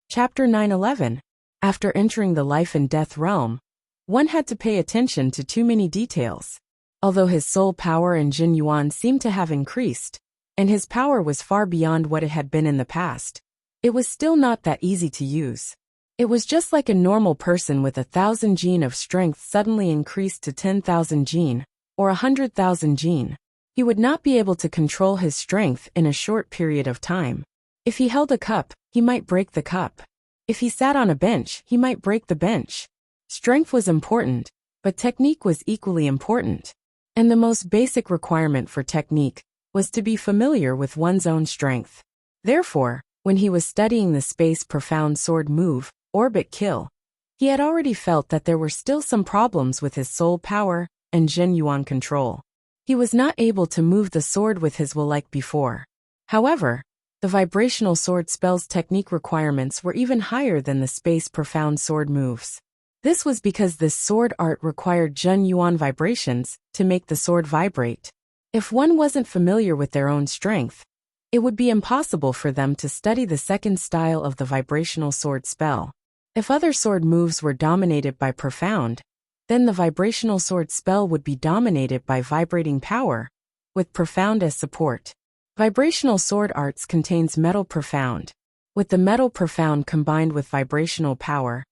Chapter 911. After entering the life and death realm, one had to pay attention to too many details. Although his soul power and Jin Yuan seemed to have increased, and his power was far beyond what it had been in the past, it was still not that easy to use. It was just like a normal person with 1,000 gene of strength suddenly increased to 10,000 gene, or 100,000 gene. He would not be able to control his strength in a short period of time. If he held a cup, he might break the cup. If he sat on a bench, he might break the bench. Strength was important, but technique was equally important. And the most basic requirement for technique was to be familiar with one's own strength. Therefore, when he was studying the space profound sword move, orbit kill, he had already felt that there were still some problems with his soul power and Jin Yuan control. He was not able to move the sword with his will like before. However, the vibrational sword spell's technique requirements were even higher than the space profound sword moves. This was because this sword art required Jin Yuan vibrations to make the sword vibrate. If one wasn't familiar with their own strength, it would be impossible for them to study the second style of the vibrational sword spell. If other sword moves were dominated by profound, then the vibrational sword spell would be dominated by vibrating power, with profound as support. Vibrational sword arts contains metal profound. With the metal profound combined with vibrational power,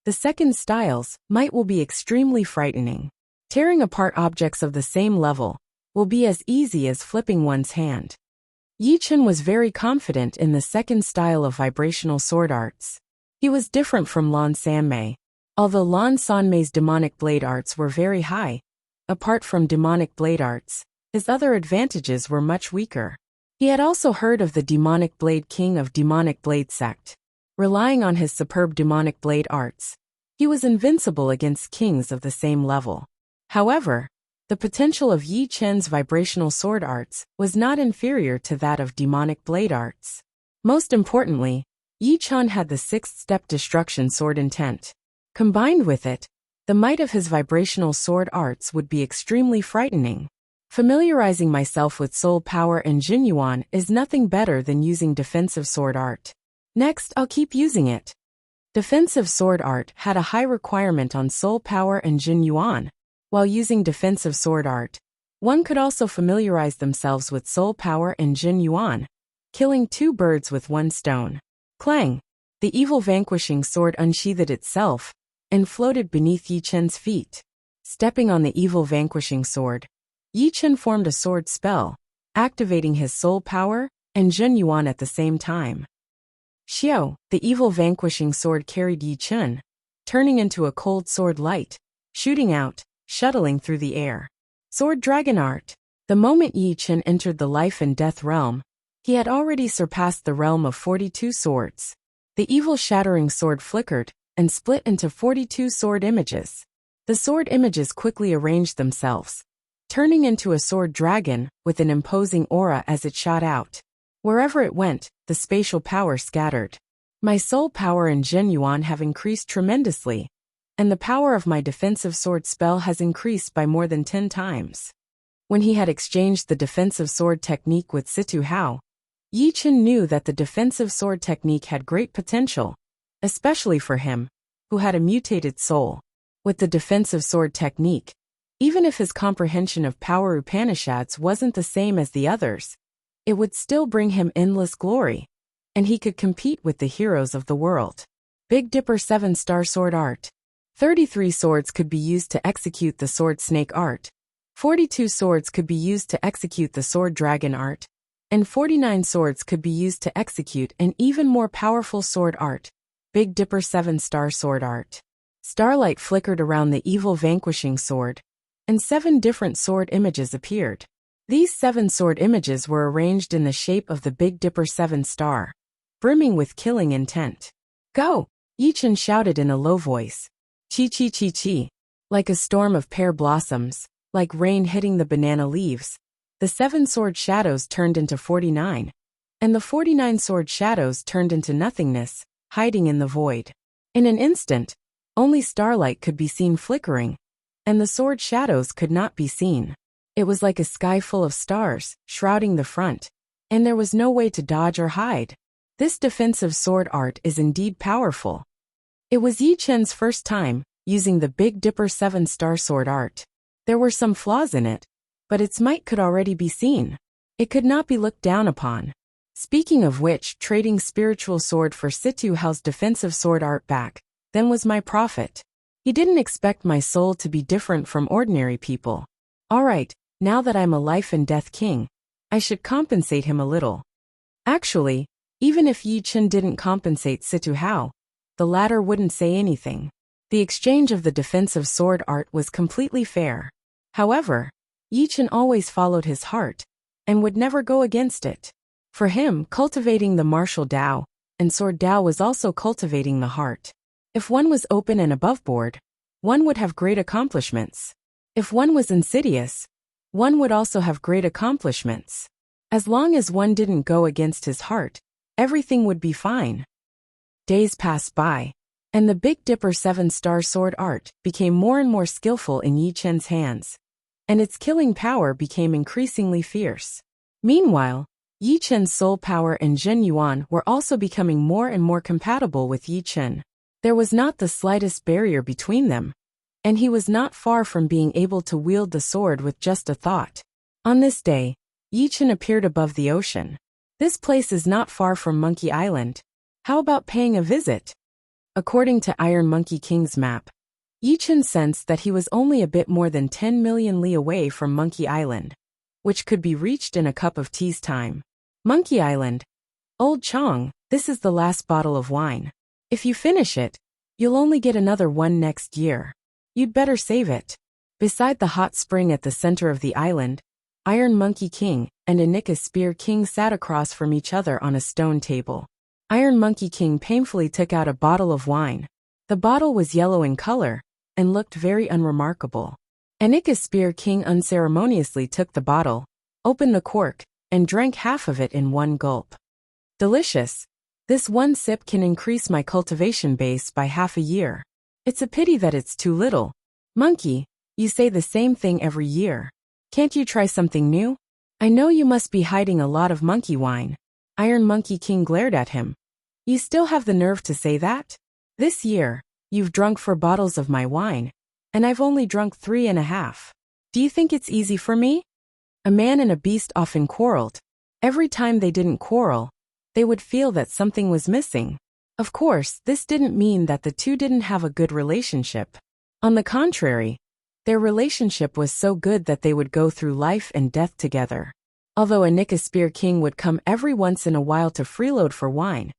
the second styles might will be extremely frightening. Tearing apart objects of the same level will be as easy as flipping one's hand. Yi Chen was very confident in the second style of vibrational sword arts. He was different from Lan Sanmei. Although Lan Sanmei's demonic blade arts were very high, apart from demonic blade arts, his other advantages were much weaker. He had also heard of the demonic blade king of demonic blade sect. Relying on his superb demonic blade arts, he was invincible against kings of the same level. However, the potential of Yi Chen's vibrational sword arts was not inferior to that of demonic blade arts. Most importantly, Yi Chen had the sixth-step destruction sword intent. Combined with it, the might of his vibrational sword arts would be extremely frightening. Familiarizing myself with soul power and Jin Yuan is nothing better than using defensive sword art. Next, I'll keep using it. Defensive sword art had a high requirement on soul power and Jin Yuan. While using defensive sword art, one could also familiarize themselves with soul power and Jin Yuan, killing two birds with one stone. Clang! The evil vanquishing sword unsheathed itself and floated beneath Yi Chen's feet. Stepping on the evil vanquishing sword, Yi Chen formed a sword spell, activating his soul power and Jin Yuan at the same time. Xiao, the evil vanquishing sword carried Yi Chen, turning into a cold sword light, shooting out, shuttling through the air. Sword dragon art. The moment Yi Chen entered the life and death realm, he had already surpassed the realm of 42 swords. The evil shattering sword flickered and split into 42 sword images. The sword images quickly arranged themselves, turning into a sword dragon with an imposing aura as it shot out. Wherever it went, the spatial power scattered. My soul power and Jin Yuan have increased tremendously, and the power of my defensive sword spell has increased by more than 10 times. When he had exchanged the defensive sword technique with Situ Hao, Yi Chen knew that the defensive sword technique had great potential, especially for him, who had a mutated soul. With the defensive sword technique, even if his comprehension of power Upanishads wasn't the same as the others, it would still bring him endless glory, and he could compete with the heroes of the world. Big Dipper 7-star sword art. 33 swords could be used to execute the sword snake art, 42 swords could be used to execute the sword dragon art, and 49 swords could be used to execute an even more powerful sword art. Big Dipper 7-star sword art. Starlight flickered around the evil vanquishing sword, and 7 different sword images appeared. These 7 sword images were arranged in the shape of the Big Dipper 7-star, brimming with killing intent. Go! Yi Chen shouted in a low voice. Chi chi chi chi. Like a storm of pear blossoms, like rain hitting the banana leaves, the 7 sword shadows turned into 49, and the 49 sword shadows turned into nothingness, hiding in the void. In an instant, only starlight could be seen flickering, and the sword shadows could not be seen. It was like a sky full of stars, shrouding the front, and there was no way to dodge or hide. This defensive sword art is indeed powerful. It was Yi Chen's first time using the Big Dipper 7-star sword art. There were some flaws in it, but its might could already be seen. It could not be looked down upon. Speaking of which, trading spiritual sword for Situ Hao's defensive sword art back, then was my profit. He didn't expect my soul to be different from ordinary people. Alright, now that I'm a life and death king, I should compensate him a little. Actually, even if Yi Chen didn't compensate Situ Hao, the latter wouldn't say anything. The exchange of the defensive sword art was completely fair. However, Yi Chen always followed his heart, and would never go against it. For him, cultivating the martial Dao and sword Dao was also cultivating the heart. If one was open and aboveboard, one would have great accomplishments. If one was insidious, one would also have great accomplishments. As long as one didn't go against his heart, everything would be fine. Days passed by, and the Big Dipper 7-star sword art became more and more skillful in Yi Chen's hands, and its killing power became increasingly fierce. Meanwhile, Yi Chen's soul power and Zhen Yuan were also becoming more and more compatible with Yi Chen. There was not the slightest barrier between them, and he was not far from being able to wield the sword with just a thought. On this day, Yi Chen appeared above the ocean. This place is not far from Monkey Island. How about paying a visit? According to Iron Monkey King's map, Yi Chen sensed that he was only a bit more than 10 million li away from Monkey Island, which could be reached in a cup of tea's time. Monkey Island. Old Chong, this is the last bottle of wine. If you finish it, you'll only get another one next year. You'd better save it. Beside the hot spring at the center of the island, Iron Monkey King and Anika Spear King sat across from each other on a stone table. Iron Monkey King painfully took out a bottle of wine. The bottle was yellow in color and looked very unremarkable. Anika Spear King unceremoniously took the bottle, opened the cork, and drank half of it in one gulp. Delicious. This one sip can increase my cultivation base by half a year. It's a pity that it's too little. Monkey, you say the same thing every year. Can't you try something new? I know you must be hiding a lot of monkey wine. Iron Monkey King glared at him. You still have the nerve to say that? This year, you've drunk 4 bottles of my wine, and I've only drunk 3.5. Do you think it's easy for me? A man and a beast often quarreled. Every time they didn't quarrel, they would feel that something was missing. Of course, this didn't mean that the two didn't have a good relationship. On the contrary, their relationship was so good that they would go through life and death together. Although Anika Spear King would come every once in a while to freeload for wine,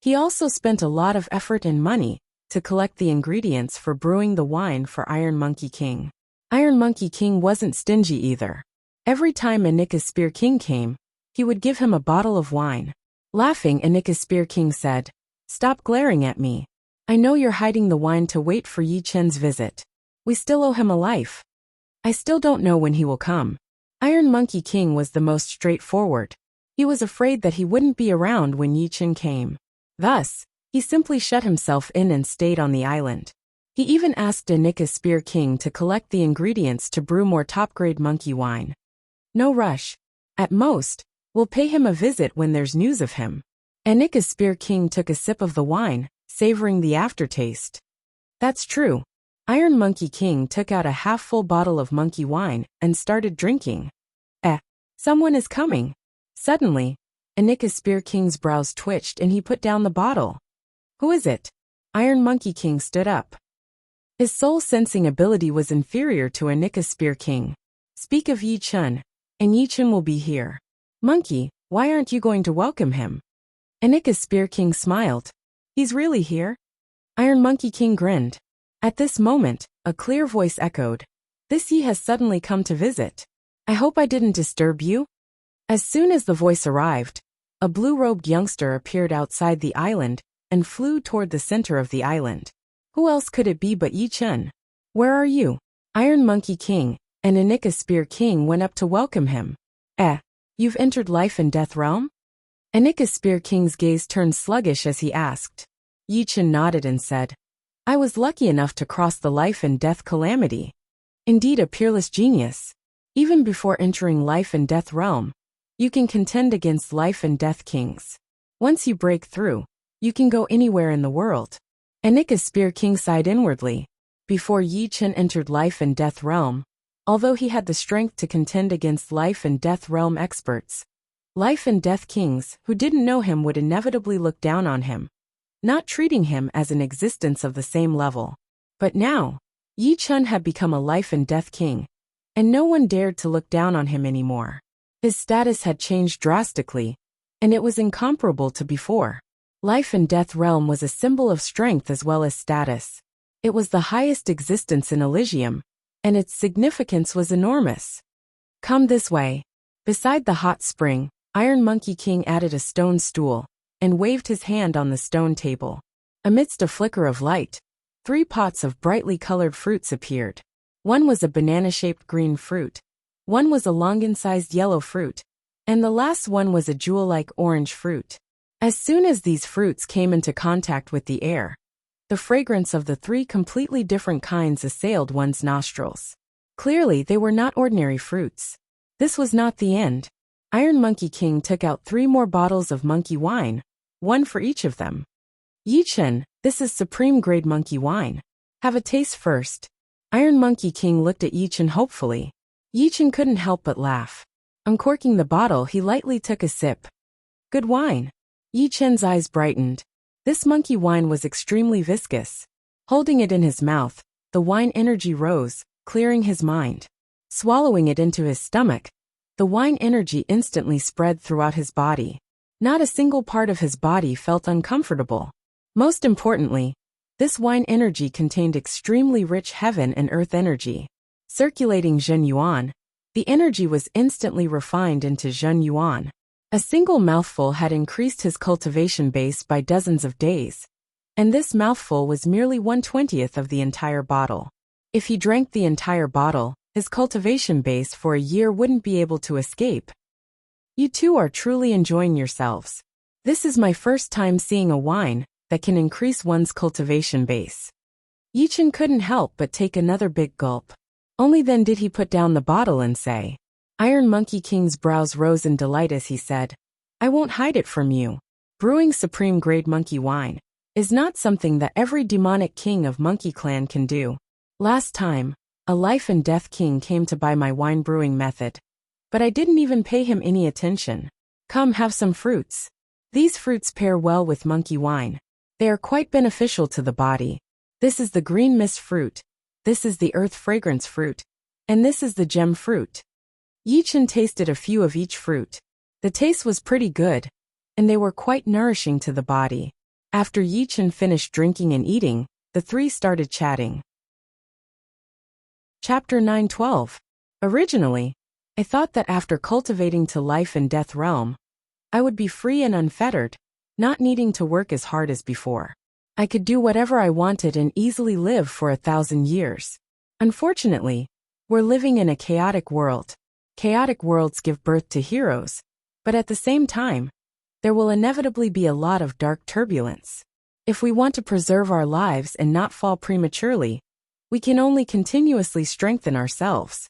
he also spent a lot of effort and money to collect the ingredients for brewing the wine for Iron Monkey King. Iron Monkey King wasn't stingy either. Every time Anika Spear King came, he would give him a bottle of wine. Laughing, Anika Spear King said, "Stop glaring at me. I know you're hiding the wine to wait for Yi Chen's visit. We still owe him a life. I still don't know when he will come." Iron Monkey King was the most straightforward. He was afraid that he wouldn't be around when Yi Chen came. Thus, he simply shut himself in and stayed on the island. He even asked Anika Spear King to collect the ingredients to brew more top-grade monkey wine. No rush. At most, we'll pay him a visit when there's news of him. Anika Spear King took a sip of the wine, savoring the aftertaste. That's true. Iron Monkey King took out a half-full bottle of monkey wine and started drinking. Someone is coming. Suddenly, Anika Spear King's brows twitched and he put down the bottle. Who is it? Iron Monkey King stood up. His soul-sensing ability was inferior to Anika Spear King. Speak of Yi Chen, and Yi Chen will be here. Monkey, why aren't you going to welcome him? Anika Spear King smiled. He's really here? Iron Monkey King grinned. At this moment, a clear voice echoed. This Yi has suddenly come to visit. I hope I didn't disturb you? As soon as the voice arrived, a blue-robed youngster appeared outside the island and flew toward the center of the island. Who else could it be but Yi Chen? Where are you? Iron Monkey King and Anika Spear King went up to welcome him. You've entered life and death realm? Anika Spear King's gaze turned sluggish as he asked. Yi Chen nodded and said, I was lucky enough to cross the life and death calamity. Indeed a peerless genius. Even before entering life and death realm, you can contend against life and death kings. Once you break through, you can go anywhere in the world. Anika's Spear King sighed inwardly. Before Yi Chen entered Life and Death Realm, although he had the strength to contend against Life and Death Realm experts, Life and Death Kings who didn't know him would inevitably look down on him, not treating him as an existence of the same level. But now, Yi Chen had become a Life and Death King, and no one dared to look down on him anymore. His status had changed drastically, and it was incomparable to before. Life and Death Realm was a symbol of strength as well as status. It was the highest existence in Elysium, and its significance was enormous. Come this way. Beside the hot spring, Iron Monkey King added a stone stool, and waved his hand on the stone table. Amidst a flicker of light, 3 pots of brightly colored fruits appeared. One was a banana-shaped green fruit, one was a longan-sized yellow fruit, and the last one was a jewel-like orange fruit. As soon as these fruits came into contact with the air, the fragrance of the 3 completely different kinds assailed one's nostrils. Clearly, they were not ordinary fruits. This was not the end. Iron Monkey King took out 3 more bottles of monkey wine, one for each of them. Yi Chen, this is supreme-grade monkey wine. Have a taste first. Iron Monkey King looked at Yi Chen hopefully. Yi Chen couldn't help but laugh. Uncorking the bottle, he lightly took a sip. Good wine. Yi Chen's eyes brightened. This monkey wine was extremely viscous. Holding it in his mouth, the wine energy rose, clearing his mind. Swallowing it into his stomach, the wine energy instantly spread throughout his body. Not a single part of his body felt uncomfortable. Most importantly, this wine energy contained extremely rich heaven and earth energy. Circulating Zhen Yuan, the energy was instantly refined into Zhen Yuan. A single mouthful had increased his cultivation base by dozens of days, and this mouthful was merely 1/20th of the entire bottle. If he drank the entire bottle, his cultivation base for a year wouldn't be able to escape. You two are truly enjoying yourselves. This is my first time seeing a wine that can increase one's cultivation base. Yi Chen couldn't help but take another big gulp. Only then did he put down the bottle and say, Iron Monkey King's brows rose in delight as he said, I won't hide it from you. Brewing supreme-grade monkey wine is not something that every demonic king of Monkey Clan can do. Last time, a Life and Death King came to buy my wine brewing method, but I didn't even pay him any attention. Come have some fruits. These fruits pair well with monkey wine. They are quite beneficial to the body. This is the green mist fruit, this is the earth fragrance fruit, and this is the gem fruit. Yi Chen tasted a few of each fruit. The taste was pretty good, and they were quite nourishing to the body. After Yi Chen finished drinking and eating, the 3 started chatting. Chapter 9:12. Originally, I thought that after cultivating to Life and Death Realm, I would be free and unfettered, not needing to work as hard as before. I could do whatever I wanted and easily live for 1,000 years. Unfortunately, we're living in a chaotic world. Chaotic worlds give birth to heroes, but at the same time, there will inevitably be a lot of dark turbulence. If we want to preserve our lives and not fall prematurely, we can only continuously strengthen ourselves.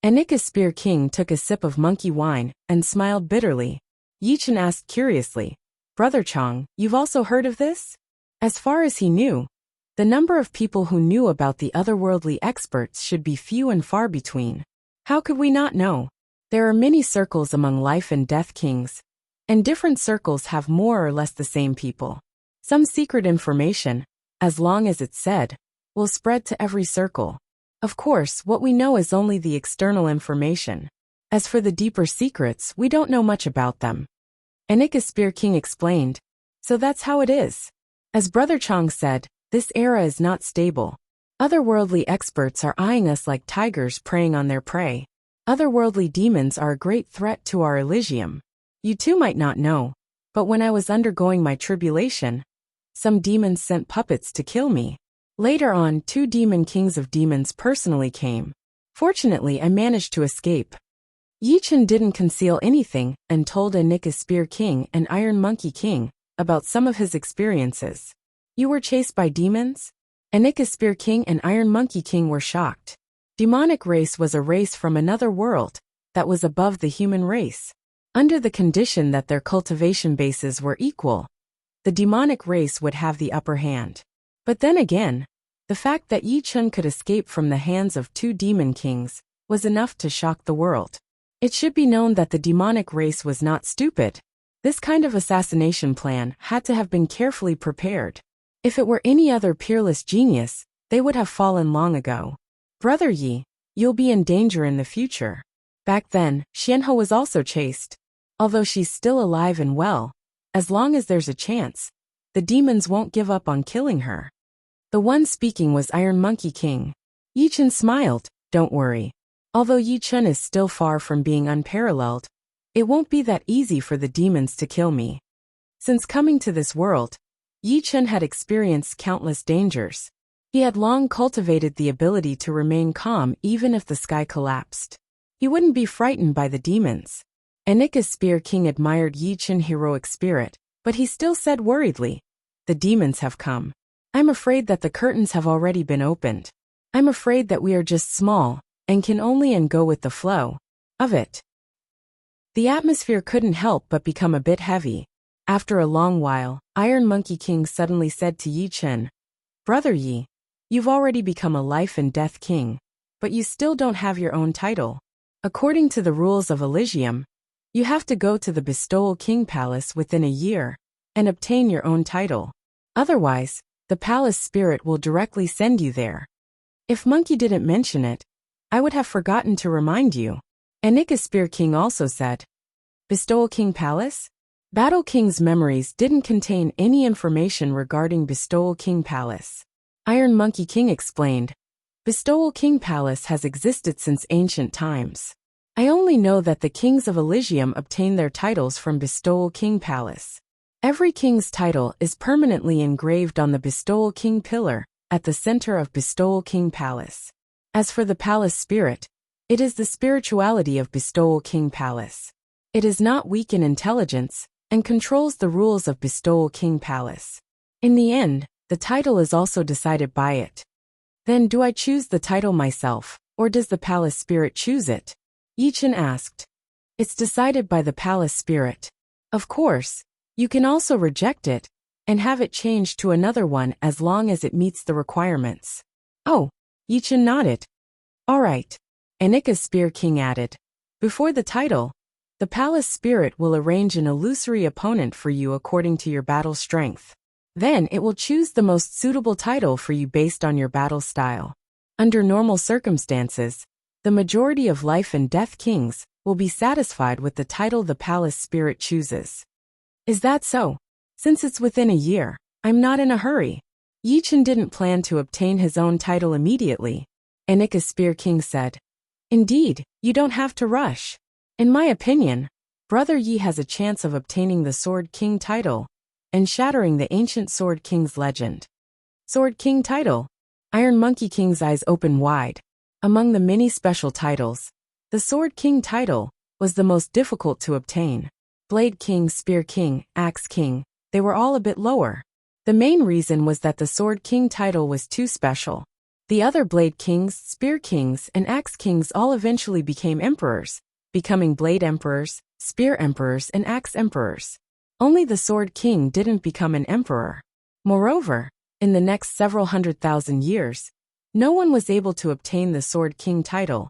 Anika's Spear King took a sip of monkey wine and smiled bitterly. Yi Chen asked curiously, Brother Chong, you've also heard of this? As far as he knew, the number of people who knew about the otherworldly experts should be few and far between. How could we not know? There are many circles among Life and Death Kings, and different circles have more or less the same people. Some secret information, as long as it's said, will spread to every circle. Of course, what we know is only the external information. As for the deeper secrets, we don't know much about them. Anika's Spear King explained, so that's how it is. As Brother Chong said, this era is not stable. Otherworldly experts are eyeing us like tigers preying on their prey. Otherworldly demons are a great threat to our Elysium. You too might not know, but when I was undergoing my tribulation, some demons sent puppets to kill me. Later on, 2 demon kings of demons personally came. Fortunately, I managed to escape. Yi Chen didn't conceal anything and told Anika's Spear King and Iron Monkey King about some of his experiences. You were chased by demons? Anika's Spear King and Iron Monkey King were shocked. Demonic race was a race from another world that was above the human race. Under the condition that their cultivation bases were equal, the demonic race would have the upper hand. But then again, the fact that Yi Chun could escape from the hands of 2 demon kings was enough to shock the world. It should be known that the demonic race was not stupid. This kind of assassination plan had to have been carefully prepared. If it were any other peerless genius, they would have fallen long ago. Brother Yi, you'll be in danger in the future. Back then, Xianhe was also chased. Although she's still alive and well, as long as there's a chance, the demons won't give up on killing her. The one speaking was Iron Monkey King. Yi Chun smiled, don't worry. Although Yi Chun is still far from being unparalleled, it won't be that easy for the demons to kill me. Since coming to this world, Yi Chun had experienced countless dangers. He had long cultivated the ability to remain calm even if the sky collapsed. He wouldn't be frightened by the demons. Anika's Spear King admired Yi Chun's heroic spirit, but he still said worriedly, "The demons have come. I'm afraid that the curtains have already been opened. I'm afraid that we are just small, and can only go with the flow of it." The atmosphere couldn't help but become a bit heavy. After a long while, Iron Monkey King suddenly said to Yi Chun, "Brother Yi, you've already become a life and death king, but you still don't have your own title. According to the rules of Elysium, you have to go to the Bestowal King Palace within a year and obtain your own title. Otherwise, the palace spirit will directly send you there. If Monkey didn't mention it, I would have forgotten to remind you." Anika's Spear King also said, "Bestowal King Palace?" Battle King's memories didn't contain any information regarding Bestowal King Palace. Iron Monkey King explained, "Bestowal King Palace has existed since ancient times. I only know that the kings of Elysium obtain their titles from Bestowal King Palace. Every king's title is permanently engraved on the Bestowal King pillar at the center of Bestowal King Palace. As for the palace spirit, it is the spirituality of Bestowal King Palace. It is not weak in intelligence and controls the rules of Bestowal King Palace. In the end, the title is also decided by it." "Then do I choose the title myself, or does the palace spirit choose it?" Yi Chun asked. "It's decided by the palace spirit. Of course, you can also reject it and have it changed to another one as long as it meets the requirements." "Oh," Yi Chun nodded. "All right." Anika's Spear King added, "Before the title, the palace spirit will arrange an illusory opponent for you according to your battle strength. Then it will choose the most suitable title for you based on your battle style. Under normal circumstances, the majority of life and death kings will be satisfied with the title the palace spirit chooses." "Is that so? Since it's within a year, I'm not in a hurry." Yi Chun didn't plan to obtain his own title immediately. Anika's Spear King said, "Indeed, you don't have to rush. In my opinion, Brother Yi has a chance of obtaining the Sword King title and shattering the ancient Sword King's legend." "Sword King title?" Iron Monkey King's eyes opened wide. Among the many special titles, the Sword King title was the most difficult to obtain. Blade King, Spear King, Axe King, they were all a bit lower. The main reason was that the Sword King title was too special. The other Blade Kings, Spear Kings, and Axe Kings all eventually became emperors, becoming Blade Emperors, Spear Emperors, and Axe Emperors. Only the Sword King didn't become an emperor. Moreover, in the next several 100,000 years, no one was able to obtain the Sword King title,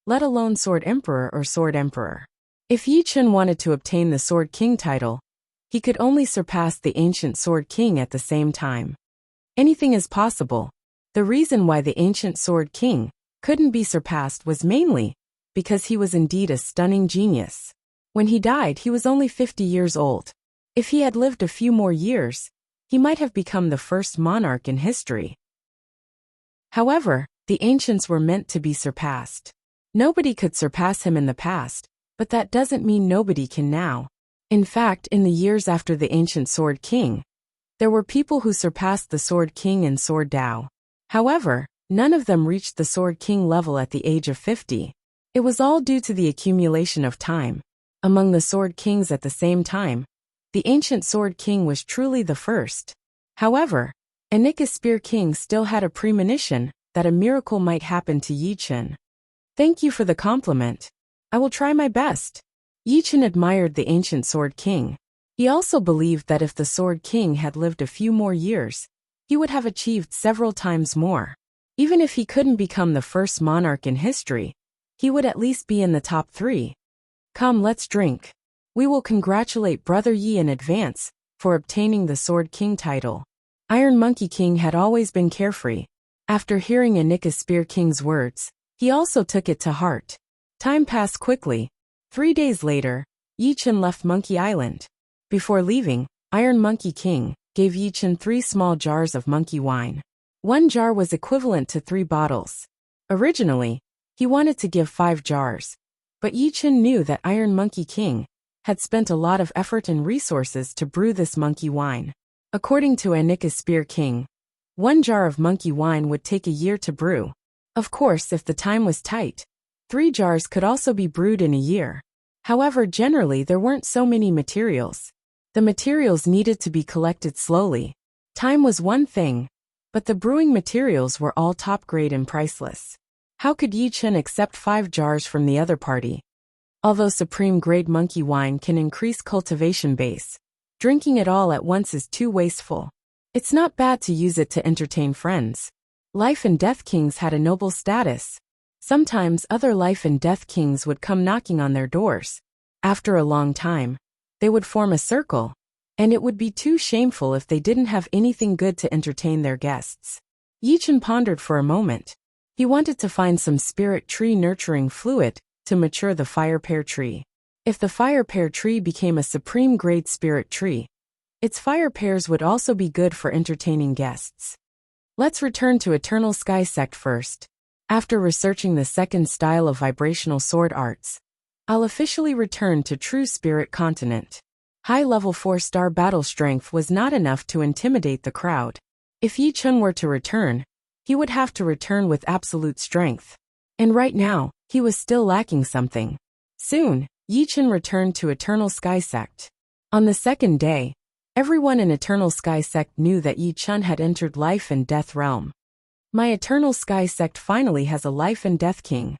let alone Sword Emperor or Sword Emperor. If Yi Chun wanted to obtain the Sword King title, he could only surpass the ancient Sword King at the same time. Anything is possible. The reason why the ancient Sword King couldn't be surpassed was mainly because he was indeed a stunning genius. When he died, he was only 50 years old. If he had lived a few more years, he might have become the first monarch in history. However, the ancients were meant to be surpassed. Nobody could surpass him in the past, but that doesn't mean nobody can now. In fact, in the years after the ancient Sword King, there were people who surpassed the Sword King in Sword Dao. However, none of them reached the Sword King level at the age of 50. It was all due to the accumulation of time. Among the Sword Kings at the same time, the ancient Sword King was truly the first. However, Anika's Spear King still had a premonition that a miracle might happen to Yi Chun. "Thank you for the compliment. I will try my best." Yi Chen admired the ancient Sword King. He also believed that if the Sword King had lived a few more years, he would have achieved several times more. Even if he couldn't become the first monarch in history, he would at least be in the top 3. Come, let's drink. We will congratulate Brother Yi in advance for obtaining the Sword King title. Iron Monkey King had always been carefree. After hearing Anika Spear King's words, he also took it to heart. Time passed quickly. 3 days later, Yi Chen left Monkey Island. Before leaving, Iron Monkey King gave Yi Chen 3 small jars of monkey wine. 1 jar was equivalent to 3 bottles. Originally, he wanted to give 5 jars, but Yi Chen knew that Iron Monkey King had spent a lot of effort and resources to brew this monkey wine. According to Anika Spear King, 1 jar of monkey wine would take a year to brew. Of course, if the time was tight, 3 jars could also be brewed in a year. However, generally there weren't so many materials. The materials needed to be collected slowly. Time was one thing, but the brewing materials were all top grade and priceless. How could Yi Chen accept 5 jars from the other party? Although supreme grade monkey wine can increase cultivation base, drinking it all at once is too wasteful. It's not bad to use it to entertain friends. Life and Death Kings had a noble status. Sometimes other Life and Death Kings would come knocking on their doors. After a long time, they would form a circle, and it would be too shameful if they didn't have anything good to entertain their guests. Yi Chen pondered for a moment. He wanted to find some spirit tree nurturing fluid to mature the fire pear tree. If the fire pear tree became a supreme grade spirit tree, its fire pears would also be good for entertaining guests. Let's return to Eternal Sky Sect first. After researching the second style of vibrational sword arts, I'll officially return to True Spirit Continent. High-level 4-star battle strength was not enough to intimidate the crowd. If Yi Chen were to return, he would have to return with absolute strength. And right now, he was still lacking something. Soon, Yi Chen returned to Eternal Sky Sect. On the second day, everyone in Eternal Sky Sect knew that Yi Chen had entered Life and Death Realm. My Eternal Sky Sect finally has a Life and Death King.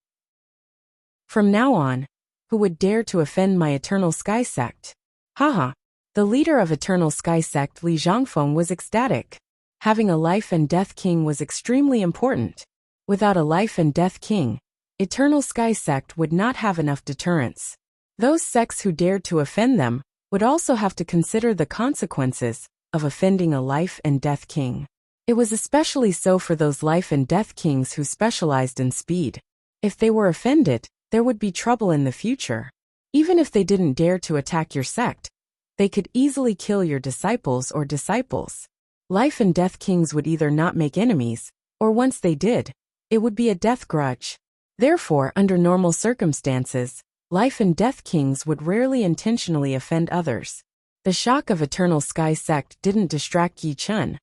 From now on, who would dare to offend my Eternal Sky Sect? Haha. The leader of Eternal Sky Sect, Li Zhangfeng, was ecstatic. Having a Life and Death King was extremely important. Without a Life and Death King, Eternal Sky Sect would not have enough deterrence. Those sects who dared to offend them would also have to consider the consequences of offending a Life and Death King. It was especially so for those Life and Death Kings who specialized in speed. If they were offended, there would be trouble in the future. Even if they didn't dare to attack your sect, they could easily kill your disciples or disciples. Life and Death Kings would either not make enemies, or once they did, it would be a death grudge. Therefore, under normal circumstances, Life and Death Kings would rarely intentionally offend others. The shock of Eternal Sky Sect didn't distract Yi Chen,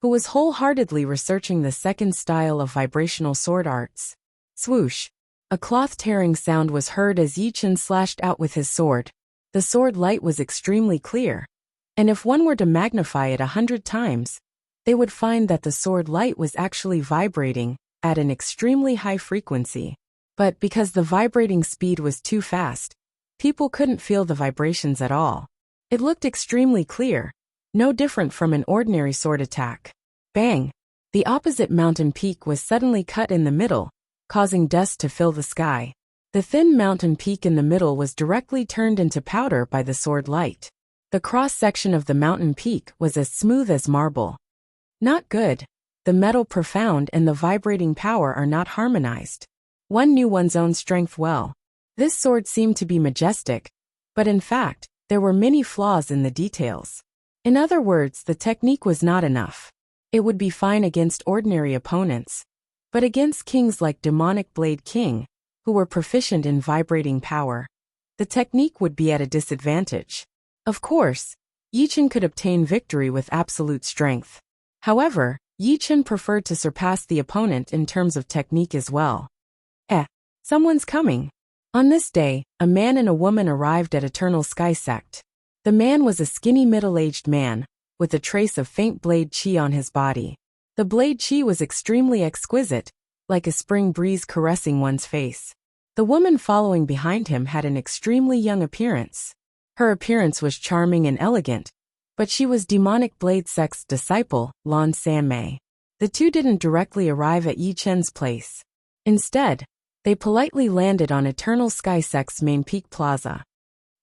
who was wholeheartedly researching the second style of vibrational sword arts. Swoosh! A cloth-tearing sound was heard as Yi Chen slashed out with his sword. The sword light was extremely clear, and if one were to magnify it 100 times, they would find that the sword light was actually vibrating at an extremely high frequency. But because the vibrating speed was too fast, people couldn't feel the vibrations at all. It looked extremely clear, no different from an ordinary sword attack. Bang! The opposite mountain peak was suddenly cut in the middle, causing dust to fill the sky. The thin mountain peak in the middle was directly turned into powder by the sword light. The cross-section of the mountain peak was as smooth as marble. Not good. The metal profound and the vibrating power are not harmonized. One knew one's own strength well. This sword seemed to be majestic, but in fact, there were many flaws in the details. In other words, the technique was not enough. It would be fine against ordinary opponents, but against kings like Demonic Blade King, who were proficient in vibrating power, the technique would be at a disadvantage. Of course, Yi Chen could obtain victory with absolute strength. However, Yi Chen preferred to surpass the opponent in terms of technique as well. Someone's coming. On this day, a man and a woman arrived at Eternal Sky Sect. The man was a skinny middle-aged man, with a trace of faint blade chi on his body. The blade chi was extremely exquisite, like a spring breeze caressing one's face. The woman following behind him had an extremely young appearance. Her appearance was charming and elegant, but she was demonic blade sect's disciple, Lan Sanmei. The two didn't directly arrive at Yi Chen's place. Instead, they politely landed on Eternal Sky Sect's main peak plaza.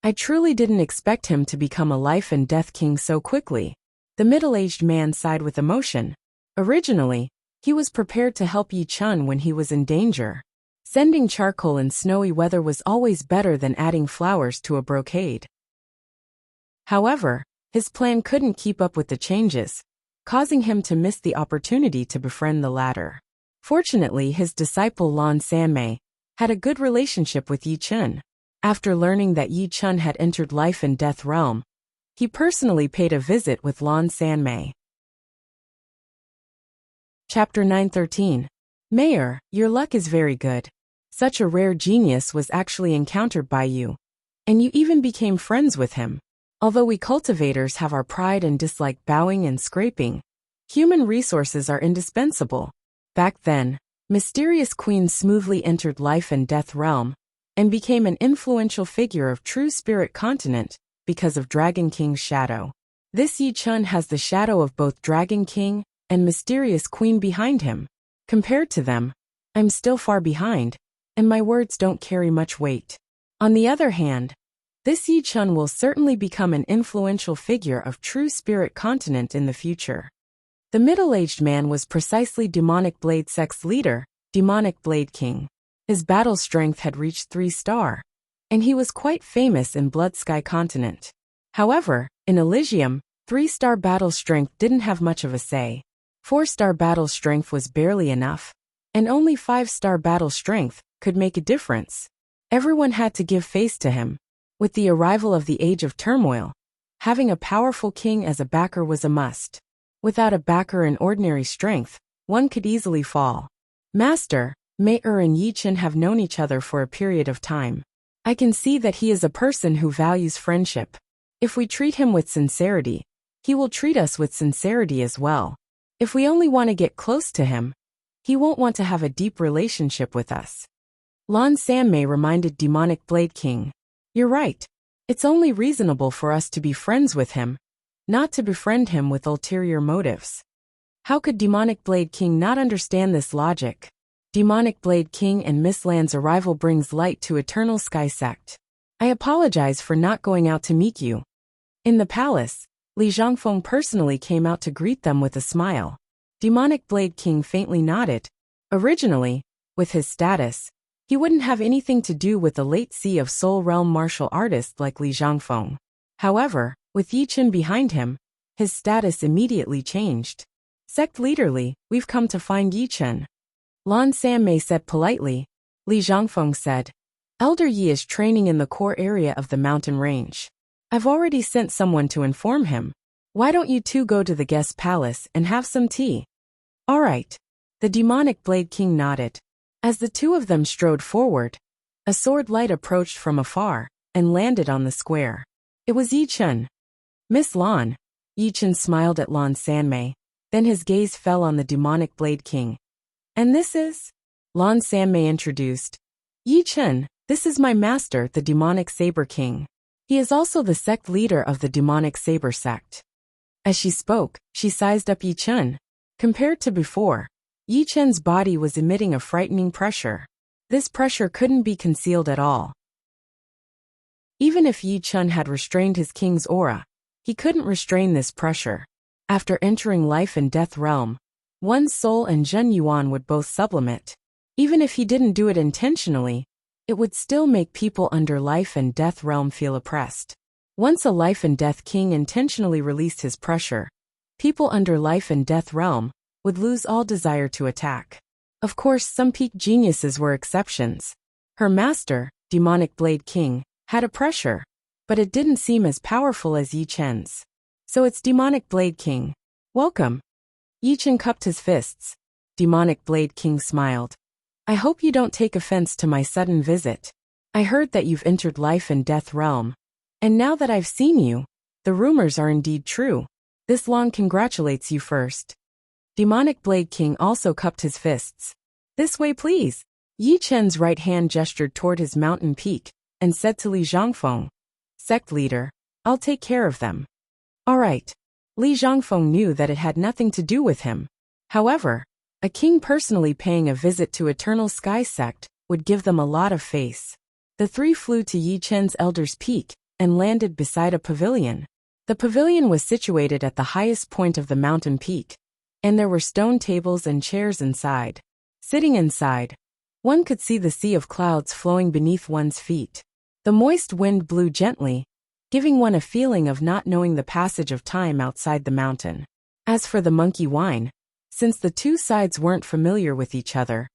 I truly didn't expect him to become a life and death king so quickly. The middle-aged man sighed with emotion. Originally, he was prepared to help Yi Chen when he was in danger. Sending charcoal in snowy weather was always better than adding flowers to a brocade. However, his plan couldn't keep up with the changes, causing him to miss the opportunity to befriend the latter. Fortunately, his disciple Lan Sanmei had a good relationship with Yi Chen. After learning that Yi Chen had entered life and death realm, he personally paid a visit with Lan Sanmei. Chapter 913. Mayor, your luck is very good. Such a rare genius was actually encountered by you, and you even became friends with him. Although we cultivators have our pride and dislike bowing and scraping, human resources are indispensable. Back then, mysterious queen smoothly entered life and death realm, and became an influential figure of true spirit continent because of Dragon King's shadow. This Yi Chen has the shadow of both Dragon King and mysterious queen behind him. Compared to them, I'm still far behind, and my words don't carry much weight. On the other hand, this Yi Chen will certainly become an influential figure of true spirit continent in the future. The middle-aged man was precisely Demonic Blade Sect's leader, Demonic Blade King. His battle strength had reached 3-star, and he was quite famous in Blood Sky continent. However, in Elysium, 3-star battle strength didn't have much of a say. 4-star battle strength was barely enough, and only 5-star battle strength could make a difference. Everyone had to give face to him. With the arrival of the Age of Turmoil, having a powerful king as a backer was a must. Without a backer in ordinary strength, one could easily fall. Master, Mei-Er and Yi Chen have known each other for a period of time. I can see that he is a person who values friendship. If we treat him with sincerity, he will treat us with sincerity as well. If we only want to get close to him, he won't want to have a deep relationship with us. Lan Sanmei reminded Demonic Blade King. You're right. It's only reasonable for us to be friends with him, not to befriend him with ulterior motives. How could Demonic Blade King not understand this logic? Demonic Blade King and Miss Lan's arrival brings light to Eternal Sky Sect. I apologize for not going out to meet you. In the palace, Li Zhangfeng personally came out to greet them with a smile. Demonic Blade King faintly nodded. Originally, with his status, he wouldn't have anything to do with the late Sea of Soul Realm martial artist like Li Zhangfeng. However, with Yi Chen behind him, his status immediately changed. Sect leaderly, we've come to find Yi Chen. Lan Sanmei said politely. Li Zhangfeng said, Elder Yi is training in the core area of the mountain range. I've already sent someone to inform him. Why don't you two go to the guest palace and have some tea? All right. The Demonic Blade King nodded. As the two of them strode forward, a sword light approached from afar and landed on the square. It was Yi Chen. Miss Lan. Yi Chen smiled at Lan Sanmei, then his gaze fell on the Demonic Blade King. And this is? Lan Sanmei introduced. Yi Chen, this is my master, the Demonic Saber King. He is also the sect leader of the Demonic Saber sect. As she spoke, she sized up Yi Chen. Compared to before, Yi Chen's body was emitting a frightening pressure. This pressure couldn't be concealed at all. Even if Yi Chen had restrained his king's aura, he couldn't restrain this pressure. After entering life and death realm, one's soul and Zhen Yuan would both sublimate. Even if he didn't do it intentionally, it would still make people under life and death realm feel oppressed. Once a life and death king intentionally released his pressure, people under life and death realm would lose all desire to attack. Of course, some peak geniuses were exceptions. Her master, Demonic Blade King, had a pressure, but it didn't seem as powerful as Yi Chen's. So it's Demonic Blade King. Welcome. Yi Chen cupped his fists. Demonic Blade King smiled. I hope you don't take offense to my sudden visit. I heard that you've entered life and death realm. And now that I've seen you, the rumors are indeed true. This Lan congratulates you first. Demonic Blade King also cupped his fists. This way please. Yi Chen's right hand gestured toward his mountain peak and said to Li Zhangfeng, "Sect leader, I'll take care of them." All right. Li Zhangfeng knew that it had nothing to do with him. However, a king personally paying a visit to Eternal Sky Sect would give them a lot of face. The three flew to Yi Chen's elder's peak and landed beside a pavilion. The pavilion was situated at the highest point of the mountain peak, and there were stone tables and chairs inside. Sitting inside, one could see the sea of clouds flowing beneath one's feet. The moist wind blew gently, giving one a feeling of not knowing the passage of time outside the mountain. As for the monkey wine, since the two sides weren't familiar with each other,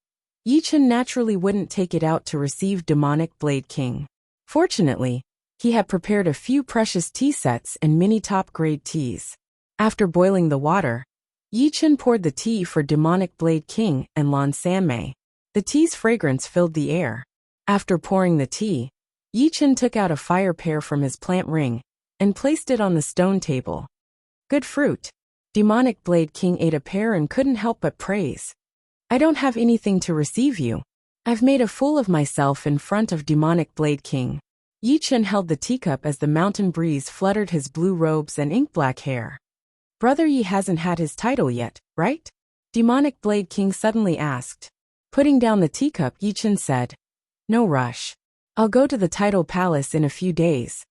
Yi Chen naturally wouldn't take it out to receive Demonic Blade King. Fortunately, he had prepared a few precious tea sets and many top-grade teas. After boiling the water, Yi Chen poured the tea for Demonic Blade King and Lan Sanmei. The tea's fragrance filled the air. After pouring the tea, Yi Chen took out a fire pear from his plant ring and placed it on the stone table. Good fruit. Demonic Blade King ate a pear and couldn't help but praise. "I don't have anything to receive you. I've made a fool of myself in front of Demonic Blade King." Yi Chen held the teacup as the mountain breeze fluttered his blue robes and ink-black hair. "Brother Yi hasn't had his title yet, right?" Demonic Blade King suddenly asked. Putting down the teacup, Yi Chen said, "No rush. I'll go to the title palace in a few days."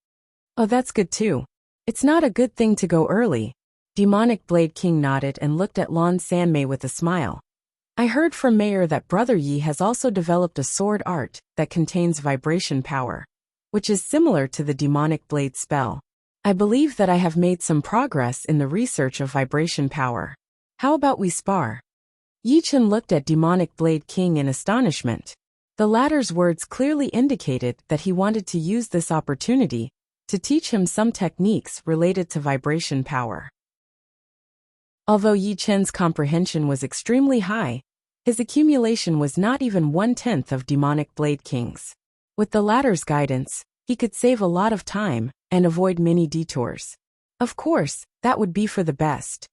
"Oh, that's good too. It's not a good thing to go early." Demonic Blade King nodded and looked at Lan Sanmei with a smile. "I heard from Mayor that Brother Yi has also developed a sword art that contains vibration power, which is similar to the demonic blade spell. I believe that I have made some progress in the research of vibration power. How about we spar?" Yi Chen looked at Demonic Blade King in astonishment. The latter's words clearly indicated that he wanted to use this opportunity to teach him some techniques related to vibration power. Although Yi Chen's comprehension was extremely high, his accumulation was not even 1/10 of Demonic Blade King's. With the latter's guidance, he could save a lot of time and avoid many detours. Of course, that would be for the best.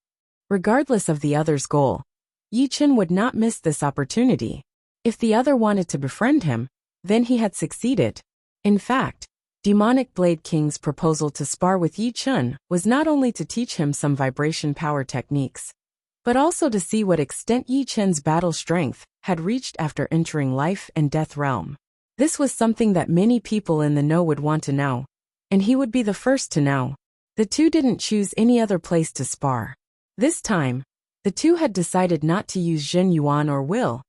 Regardless of the other's goal, Yi Chen would not miss this opportunity. If the other wanted to befriend him, then he had succeeded. In fact, Demonic Blade King's proposal to spar with Yi Chen was not only to teach him some vibration power techniques, but also to see what extent Yi Chen's battle strength had reached after entering life and death realm. This was something that many people in the know would want to know, and he would be the first to know. The two didn't choose any other place to spar. This time, the two had decided not to use Zhen Yuan or Will,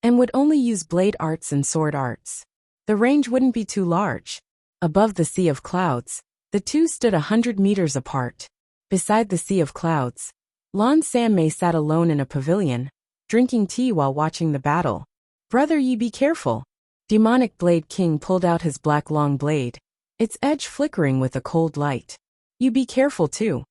and would only use blade arts and sword arts. The range wouldn't be too large. Above the sea of clouds, the two stood 100 meters apart. Beside the sea of clouds, Lan Sanmei sat alone in a pavilion, drinking tea while watching the battle. "Brother Yi, be careful." Demonic Blade King pulled out his black long blade, its edge flickering with a cold light. "You be careful too."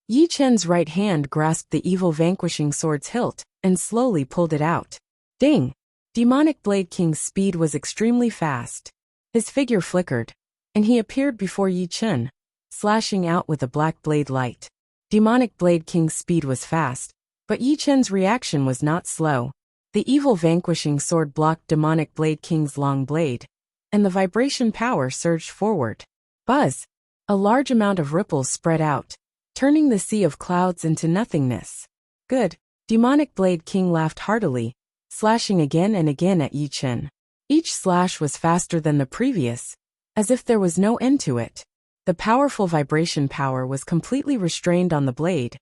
Yi Chen's right hand grasped the evil vanquishing sword's hilt and slowly pulled it out. Ding! Demonic Blade King's speed was extremely fast. His figure flickered, and he appeared before Yi Chen, slashing out with a black blade light. Demonic Blade King's speed was fast, but Yi Chen's reaction was not slow. The evil vanquishing sword blocked Demonic Blade King's long blade, and the vibration power surged forward. Buzz! A large amount of ripples spread out, turning the sea of clouds into nothingness. Good. Demonic Blade King laughed heartily, slashing again and again at Yi Chen. Each slash was faster than the previous, as if there was no end to it. The powerful vibration power was completely restrained on the blade,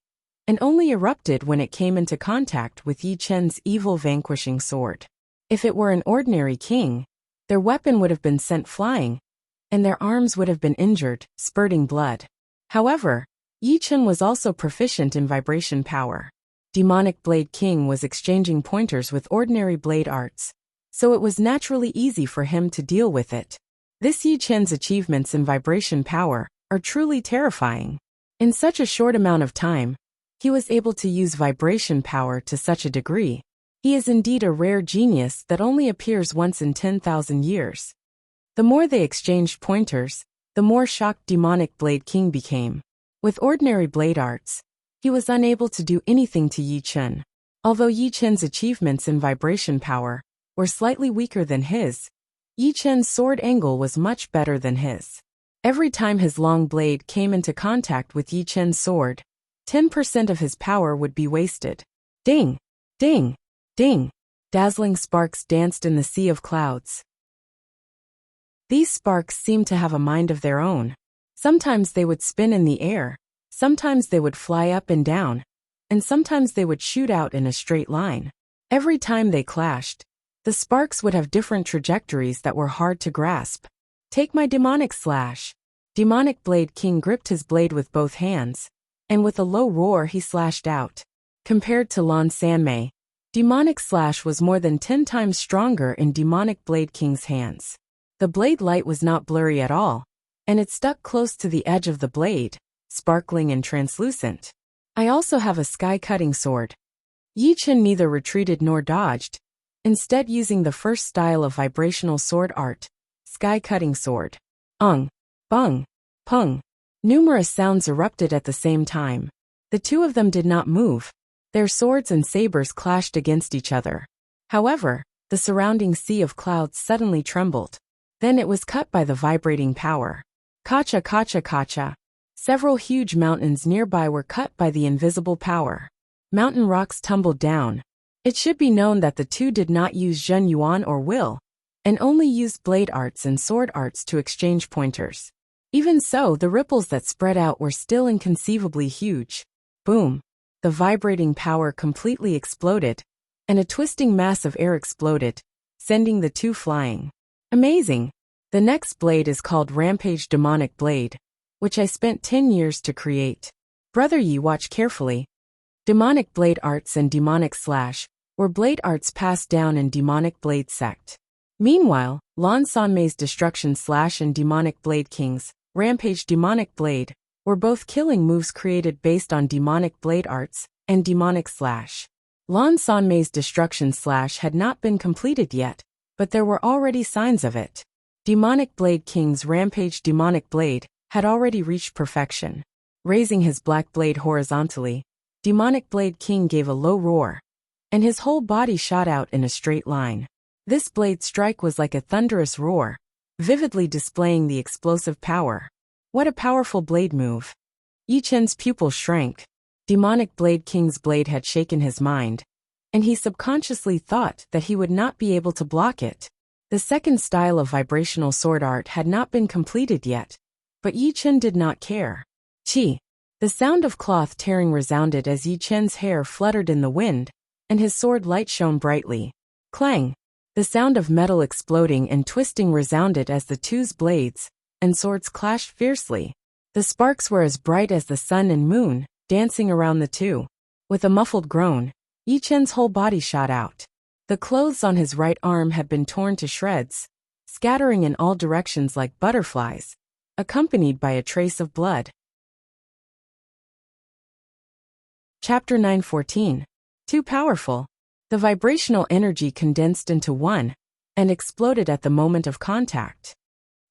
and only erupted when it came into contact with Yi Chen's evil vanquishing sword. If it were an ordinary king, their weapon would have been sent flying, and their arms would have been injured, spurting blood. However, Yi Chen was also proficient in vibration power. Demonic Blade King was exchanging pointers with ordinary blade arts, so it was naturally easy for him to deal with it. This Yi Chen's achievements in vibration power are truly terrifying. In such a short amount of time, he was able to use vibration power to such a degree. He is indeed a rare genius that only appears once in 10,000 years. The more they exchanged pointers, the more shocked Demonic Blade King became. With ordinary blade arts, he was unable to do anything to Yi Chen. Although Yi Chen's achievements in vibration power were slightly weaker than his, Yi Chen's sword angle was much better than his. Every time his long blade came into contact with Yi Chen's sword, 10% of his power would be wasted. Ding! Ding! Ding! Dazzling sparks danced in the sea of clouds. These sparks seemed to have a mind of their own. Sometimes they would spin in the air, sometimes they would fly up and down, and sometimes they would shoot out in a straight line. Every time they clashed, the sparks would have different trajectories that were hard to grasp. Take my demonic slash. Demonic Blade King gripped his blade with both hands, and with a low roar he slashed out. Compared to Lan Sanmei, Demonic Slash was more than 10 times stronger in Demonic Blade King's hands. The blade light was not blurry at all, and it stuck close to the edge of the blade, sparkling and translucent. I also have a sky-cutting sword. Yi Chen neither retreated nor dodged, instead using the first style of vibrational sword art, sky-cutting sword. Ung, bung, pung. Numerous sounds erupted at the same time. The two of them did not move. Their swords and sabers clashed against each other. However, the surrounding sea of clouds suddenly trembled. Then it was cut by the vibrating power. Kacha kacha kacha. Several huge mountains nearby were cut by the invisible power. Mountain rocks tumbled down. It should be known that the two did not use Zhen Yuan or will, and only used blade arts and sword arts to exchange pointers. Even so, the ripples that spread out were still inconceivably huge. Boom! The vibrating power completely exploded, and a twisting mass of air exploded, sending the two flying. Amazing! The next blade is called Rampage Demonic Blade, which I spent 10 years to create. Brother Yi, watch carefully. Demonic Blade Arts and Demonic Slash were blade arts passed down in Demonic Blade Sect. Meanwhile, Lan Sanmei's Destruction Slash and Demonic Blade King's Rampage Demonic Blade were both killing moves created based on Demonic Blade Arts and Demonic Slash. Lan Sanmei's Destruction Slash had not been completed yet, but there were already signs of it. Demonic Blade King's Rampage Demonic Blade had already reached perfection. Raising his black blade horizontally, Demonic Blade King gave a low roar, and his whole body shot out in a straight line. This blade strike was like a thunderous roar, vividly displaying the explosive power. What a powerful blade move. Yi Chen's pupil shrank. Demonic Blade King's blade had shaken his mind, and he subconsciously thought that he would not be able to block it. The second style of vibrational sword art had not been completed yet, but Yi Chen did not care. Chi! The sound of cloth tearing resounded as Yi Chen's hair fluttered in the wind, and his sword light shone brightly. Clang! The sound of metal exploding and twisting resounded as the two's blades and swords clashed fiercely. The sparks were as bright as the sun and moon, dancing around the two. With a muffled groan, Yi Chen's whole body shot out. The clothes on his right arm had been torn to shreds, scattering in all directions like butterflies, accompanied by a trace of blood. Chapter 9:14. Too powerful. The vibrational energy condensed into one and exploded at the moment of contact.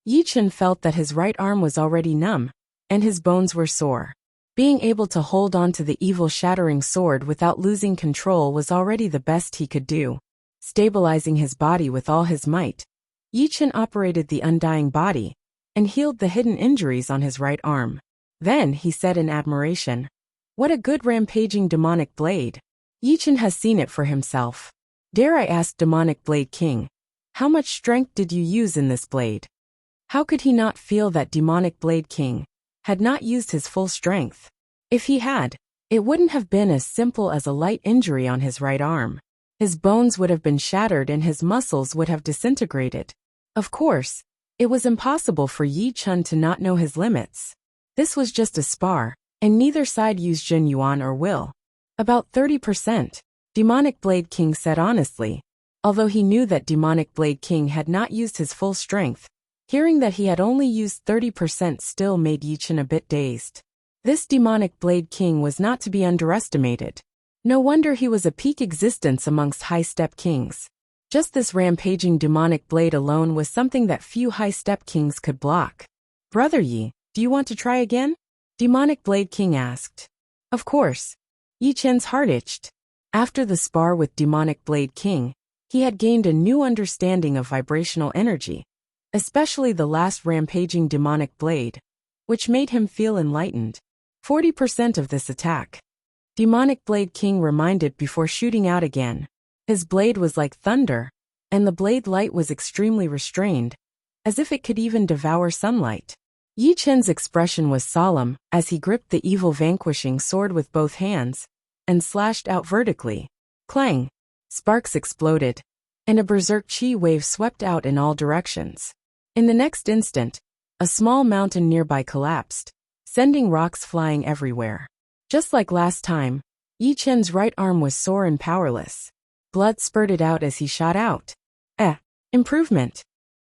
Yi Chen felt that his right arm was already numb, and his bones were sore. Being able to hold on to the evil shattering sword without losing control was already the best he could do. Stabilizing his body with all his might, Yi Chen operated the undying body and healed the hidden injuries on his right arm. Then he said in admiration, "What a good rampaging demonic blade. Yi Chen has seen it for himself. Dare I ask, Demonic Blade King, how much strength did you use in this blade?" How could he not feel that Demonic Blade King had not used his full strength? If he had, it wouldn't have been as simple as a light injury on his right arm. His bones would have been shattered and his muscles would have disintegrated. Of course, it was impossible for Yi Chen to not know his limits. This was just a spar, and neither side used Zhen Yuan or will. About 30%, Demonic Blade King said honestly, although he knew that Demonic Blade King had not used his full strength. Hearing that he had only used 30% still made Yi Chen a bit dazed. This Demonic Blade King was not to be underestimated. No wonder he was a peak existence amongst high-step kings. Just this rampaging demonic blade alone was something that few high-step kings could block. "Brother Yi, do you want to try again?" Demonic Blade King asked. Of course. Yi Chen's heart itched. After the spar with Demonic Blade King, He had gained a new understanding of vibrational energy, especially the last rampaging demonic blade, which made him feel enlightened. 40% of this attack. Demonic Blade King reminded before shooting out again. His blade was like thunder, and the blade light was extremely restrained, as if it could even devour sunlight. Yi Chen's expression was solemn as he gripped the evil vanquishing sword with both hands and slashed out vertically. Clang! Sparks exploded, and a berserk chi wave swept out in all directions. In the next instant, a small mountain nearby collapsed, sending rocks flying everywhere. Just like last time, Yi Chen's right arm was sore and powerless. Blood spurted out as he shot out. Improvement.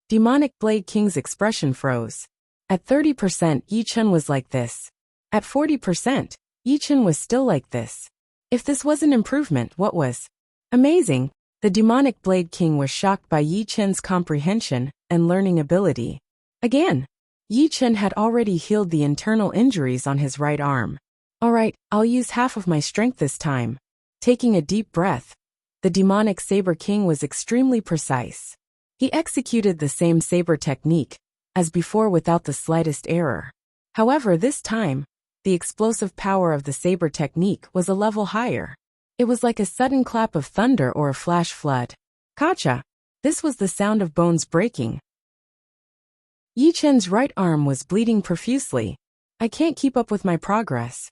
Demonic Blade King's expression froze. At 30%, Yi Chen was like this. At 40%, Yi Chen was still like this. If this was an improvement, what was? Amazing. The Demonic Blade King was shocked by Yi Chen's comprehension and learning ability. Again, Yi Chen had already healed the internal injuries on his right arm. Alright, I'll use half of my strength this time. Taking a deep breath, the Demonic Saber King was extremely precise. He executed the same saber technique as before without the slightest error. However, this time, the explosive power of the saber technique was a level higher. It was like a sudden clap of thunder or a flash flood. Kacha! This was the sound of bones breaking. Yi Chen's right arm was bleeding profusely. I can't keep up with my progress.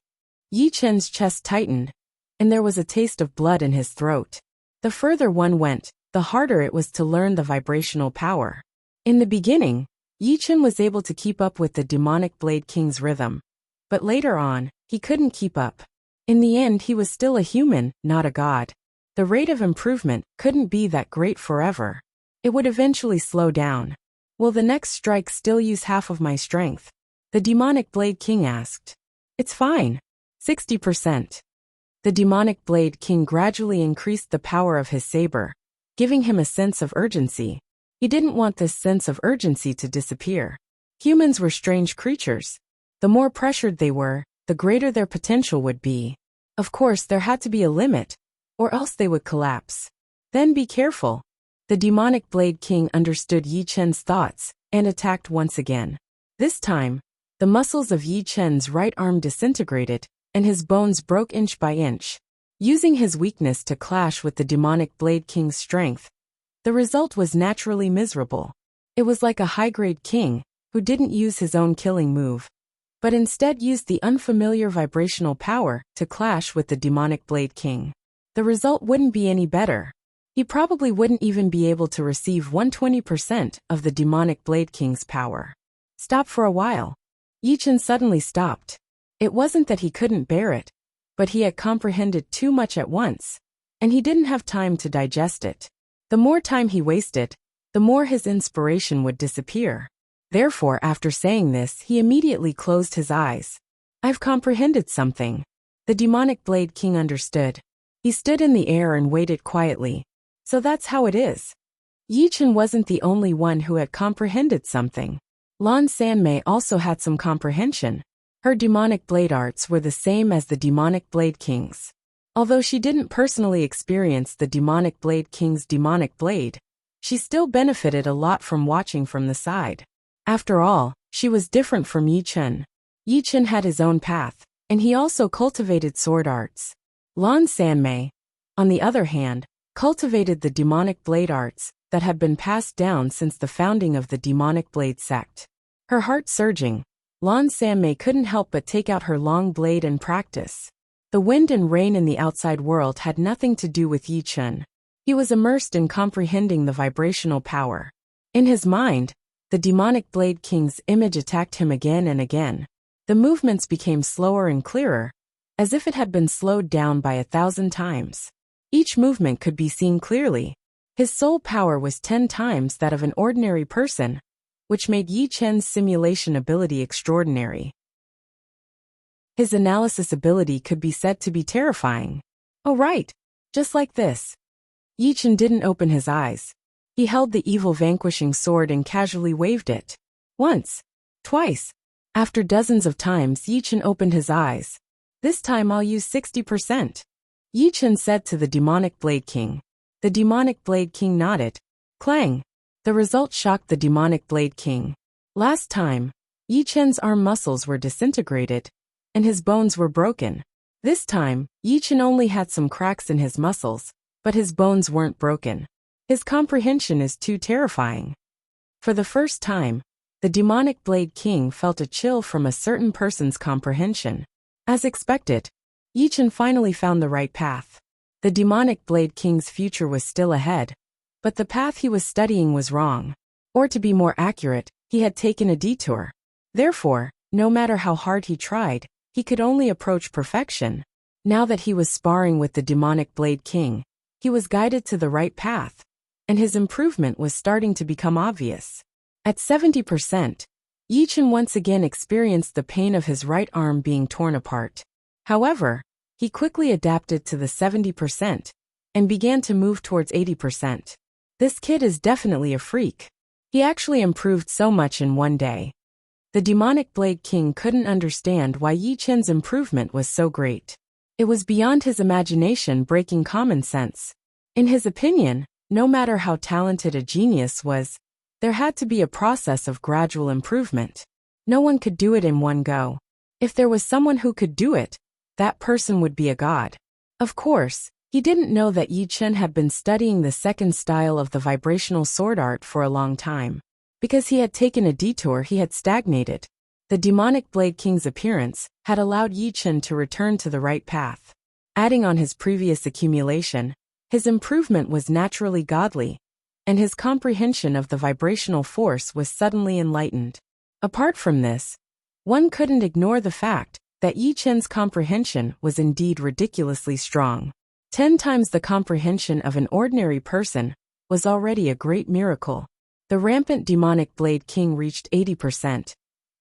Yi Chen's chest tightened, and there was a taste of blood in his throat. The further one went, the harder it was to learn the vibrational power. In the beginning, Yi Chen was able to keep up with the Demonic Blade King's rhythm. But later on, he couldn't keep up. In the end, he was still a human, not a god. The rate of improvement couldn't be that great forever. It would eventually slow down. Will the next strike still use half of my strength? The Demonic Blade King asked. It's fine. 60%. The Demonic Blade King gradually increased the power of his saber, giving him a sense of urgency. He didn't want this sense of urgency to disappear. Humans were strange creatures. The more pressured they were, the greater their potential would be. Of course, there had to be a limit, or else they would collapse. Then be careful. The Demonic Blade King understood Yi Chen's thoughts and attacked once again. This time, the muscles of Yi Chen's right arm disintegrated, and his bones broke inch by inch. Using his weakness to clash with the Demonic Blade King's strength, the result was naturally miserable. It was like a high-grade king who didn't use his own killing move, but instead used the unfamiliar vibrational power to clash with the Demonic Blade King. The result wouldn't be any better. He probably wouldn't even be able to receive 120% of the Demonic Blade King's power. Stop for a while. Yi Chen suddenly stopped. It wasn't that he couldn't bear it, but he had comprehended too much at once, and he didn't have time to digest it. The more time he wasted, the more his inspiration would disappear. Therefore, after saying this, he immediately closed his eyes. I've comprehended something. The Demonic Blade King understood. He stood in the air and waited quietly. So that's how it is. Yi Chen wasn't the only one who had comprehended something. Lan Sanmei also had some comprehension. Her demonic blade arts were the same as the Demonic Blade King's. Although she didn't personally experience the Demonic Blade King's demonic blade, she still benefited a lot from watching from the side. After all, she was different from Yi Chen. Yi Chen had his own path, and he also cultivated sword arts. Lan Sanmei, on the other hand, cultivated the demonic blade arts that had been passed down since the founding of the Demonic Blade sect. Her heart surging, Lan Sanmei couldn't help but take out her long blade and practice. The wind and rain in the outside world had nothing to do with Yi Chen. He was immersed in comprehending the vibrational power. In his mind, the Demonic Blade King's image attacked him again and again. The movements became slower and clearer, as if it had been slowed down by 1,000 times. Each movement could be seen clearly. His soul power was 10 times that of an ordinary person, which made Yi Chen's simulation ability extraordinary. His analysis ability could be said to be terrifying. Oh right, just like this. Yi Chen didn't open his eyes. He held the evil vanquishing sword and casually waved it. Once, twice. After dozens of times, Yi Chen opened his eyes. This time I'll use 60%. Yi Chen said to the Demonic Blade King. The demonic Blade King nodded. Clang! The result shocked the demonic Blade King. Last time, Yi Chen's arm muscles were disintegrated, and his bones were broken. This time, Yi Chen only had some cracks in his muscles, but his bones weren't broken. His comprehension is too terrifying. For the first time, the demonic Blade King felt a chill from a certain person's comprehension. As expected, Yi Chen finally found the right path. The demonic Blade King's future was still ahead, but the path he was studying was wrong. Or to be more accurate, he had taken a detour. Therefore, no matter how hard he tried, he could only approach perfection. Now that he was sparring with the demonic Blade King, he was guided to the right path, and his improvement was starting to become obvious. At 70%, Yi Chen once again experienced the pain of his right arm being torn apart. However, he quickly adapted to the 70% and began to move towards 80%. This kid is definitely a freak. He actually improved so much in one day. The demonic Blade King couldn't understand why Yi Chen's improvement was so great. It was beyond his imagination, breaking common sense. In his opinion, no matter how talented a genius was, there had to be a process of gradual improvement. No one could do it in one go. If there was someone who could do it, that person would be a god. Of course, he didn't know that Yi Chen had been studying the second style of the vibrational sword art for a long time. Because he had taken a detour, he had stagnated. The demonic Blade King's appearance had allowed Yi Chen to return to the right path. Adding on his previous accumulation, his improvement was naturally godly, and his comprehension of the vibrational force was suddenly enlightened. Apart from this, one couldn't ignore the fact that Yi Chen's comprehension was indeed ridiculously strong. 10 times the comprehension of an ordinary person was already a great miracle. The rampant demonic Blade King reached 80%,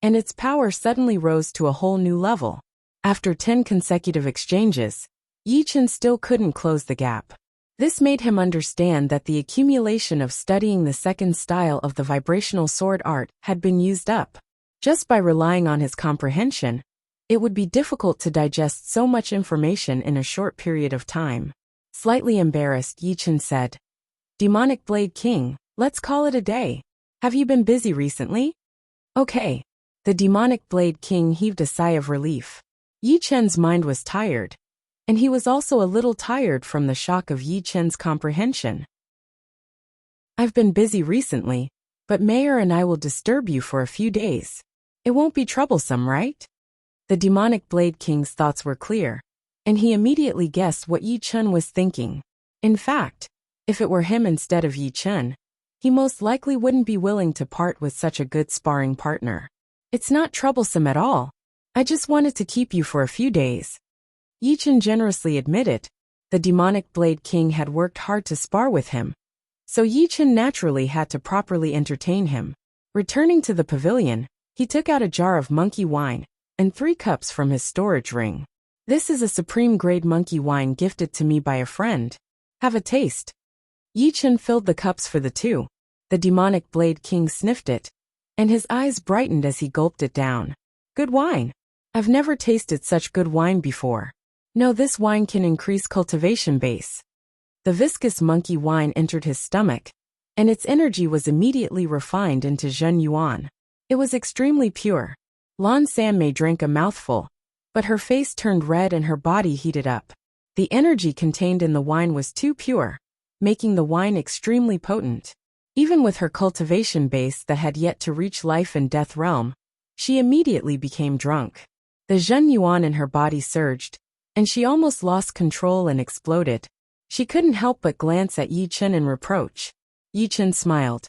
and its power suddenly rose to a whole new level. After 10 consecutive exchanges, Yi Chen still couldn't close the gap. This made him understand that the accumulation of studying the second style of the vibrational sword art had been used up. Just by relying on his comprehension, it would be difficult to digest so much information in a short period of time. Slightly embarrassed, Yi Chen said, "Demonic Blade King, let's call it a day. Have you been busy recently?" "Okay." The demonic Blade King heaved a sigh of relief. Yi Chen's mind was tired, and he was also a little tired from the shock of Yi Chen's comprehension. "I've been busy recently, but Mayor and I will disturb you for a few days. It won't be troublesome, right?" The demonic Blade King's thoughts were clear, and he immediately guessed what Yi Chen was thinking. In fact, if it were him instead of Yi Chen, he most likely wouldn't be willing to part with such a good sparring partner. "It's not troublesome at all. I just wanted to keep you for a few days," Yi Chen generously admitted. The demonic Blade King had worked hard to spar with him, so Yi Chen naturally had to properly entertain him. Returning to the pavilion, he took out a jar of monkey wine and 3 cups from his storage ring. "This is a supreme-grade monkey wine gifted to me by a friend. Have a taste." Yi Chen filled the cups for the two. The demonic Blade King sniffed it, and his eyes brightened as he gulped it down. "Good wine. I've never tasted such good wine before. No, this wine can increase cultivation base." The viscous monkey wine entered his stomach, and its energy was immediately refined into Zhen Yuan. It was extremely pure. Lan Sanmei drank a mouthful, but her face turned red and her body heated up. The energy contained in the wine was too pure, making the wine extremely potent. Even with her cultivation base that had yet to reach life and death realm, she immediately became drunk. The Zhen Yuan in her body surged, and she almost lost control and exploded. She couldn't help but glance at Yi Chen in reproach. Yi Chen smiled.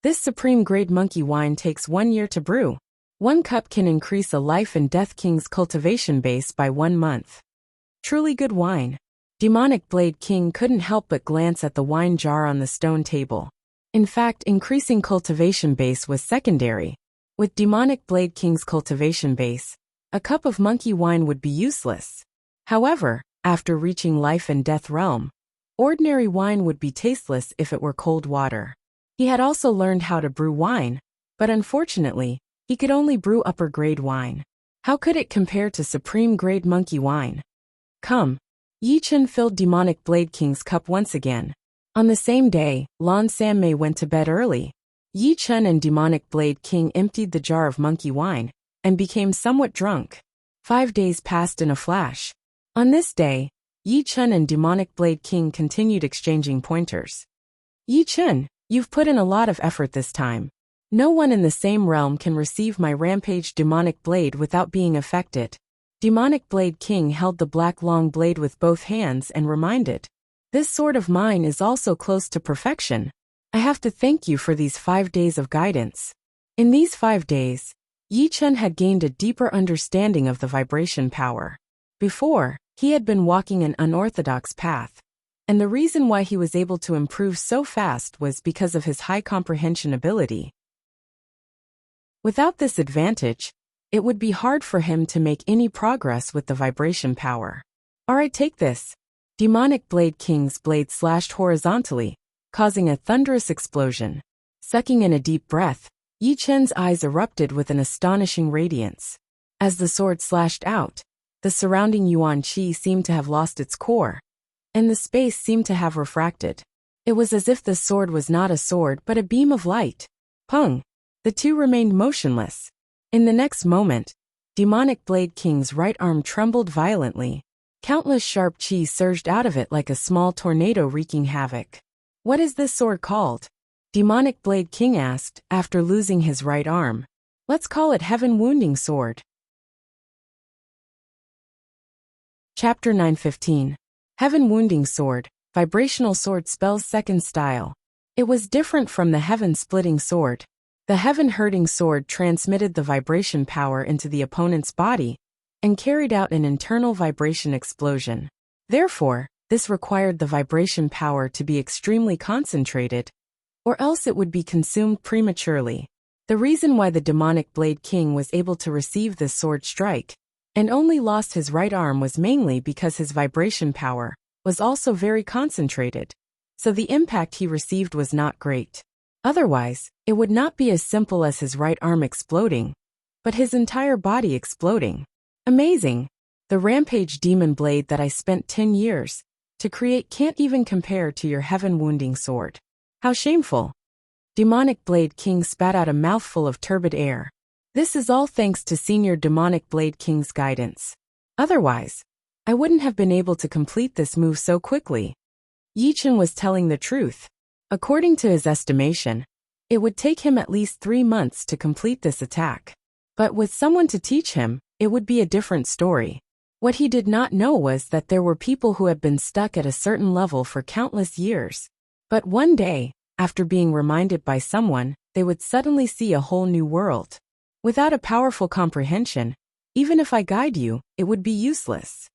"This supreme-grade monkey wine takes 1 year to brew. 1 cup can increase a life and death king's cultivation base by 1 month. Truly good wine." Demonic Blade King couldn't help but glance at the wine jar on the stone table. In fact, increasing cultivation base was secondary. With Demonic Blade King's cultivation base, a cup of monkey wine would be useless. However, after reaching life and death realm, ordinary wine would be tasteless if it were cold water. He had also learned how to brew wine, but unfortunately, he could only brew upper-grade wine. How could it compare to supreme-grade monkey wine? "Come." Yi Chen filled Demonic Blade King's cup once again. On the same day, Lan Sanmei went to bed early. Yi Chen and Demonic Blade King emptied the jar of monkey wine and became somewhat drunk. 5 days passed in a flash. On this day, Yi Chen and Demonic Blade King continued exchanging pointers. Yi Chen, you've put in a lot of effort this time. No one in the same realm can receive my rampage demonic blade without being affected. Demonic Blade King held the black long blade with both hands and reminded, this sword of mine is also close to perfection. I have to thank you for these 5 days of guidance. In these 5 days, Yi Chen had gained a deeper understanding of the vibration power. Before, he had been walking an unorthodox path, and the reason why he was able to improve so fast was because of his high comprehension ability. Without this advantage, it would be hard for him to make any progress with the vibration power. Alright, take this. Demonic Blade King's blade slashed horizontally, causing a thunderous explosion. Sucking in a deep breath, Yi Chen's eyes erupted with an astonishing radiance. As the sword slashed out, the surrounding Yuan Qi seemed to have lost its core, and the space seemed to have refracted. It was as if the sword was not a sword but a beam of light. Pung! The two remained motionless. In the next moment, Demonic Blade King's right arm trembled violently. Countless sharp qi surged out of it like a small tornado wreaking havoc. What is this sword called? Demonic Blade King asked, after losing his right arm. Let's call it Heaven Wounding Sword. Chapter 9:15. Heaven Wounding Sword, Vibrational Sword Spells Second Style. It was different from the Heaven Splitting Sword. The Heaven Hurting Sword transmitted the vibration power into the opponent's body and carried out an internal vibration explosion. Therefore, this required the vibration power to be extremely concentrated, or else it would be consumed prematurely. The reason why the Demonic Blade King was able to receive this sword strike and only lost his right arm was mainly because his vibration power was also very concentrated, so the impact he received was not great. Otherwise, it would not be as simple as his right arm exploding, but his entire body exploding. Amazing! The Rampage Demon Blade that I spent 10 years to create can't even compare to your Heaven Wounding Sword. How shameful! Demonic Blade King spat out a mouthful of turbid air. This is all thanks to Senior Demonic Blade King's guidance. Otherwise, I wouldn't have been able to complete this move so quickly. Yi Chen was telling the truth. According to his estimation, it would take him at least 3 months to complete this attack. But with someone to teach him, it would be a different story. What he did not know was that there were people who had been stuck at a certain level for countless years. But one day, after being reminded by someone, they would suddenly see a whole new world. Without a powerful comprehension, even if I guide you, it would be useless.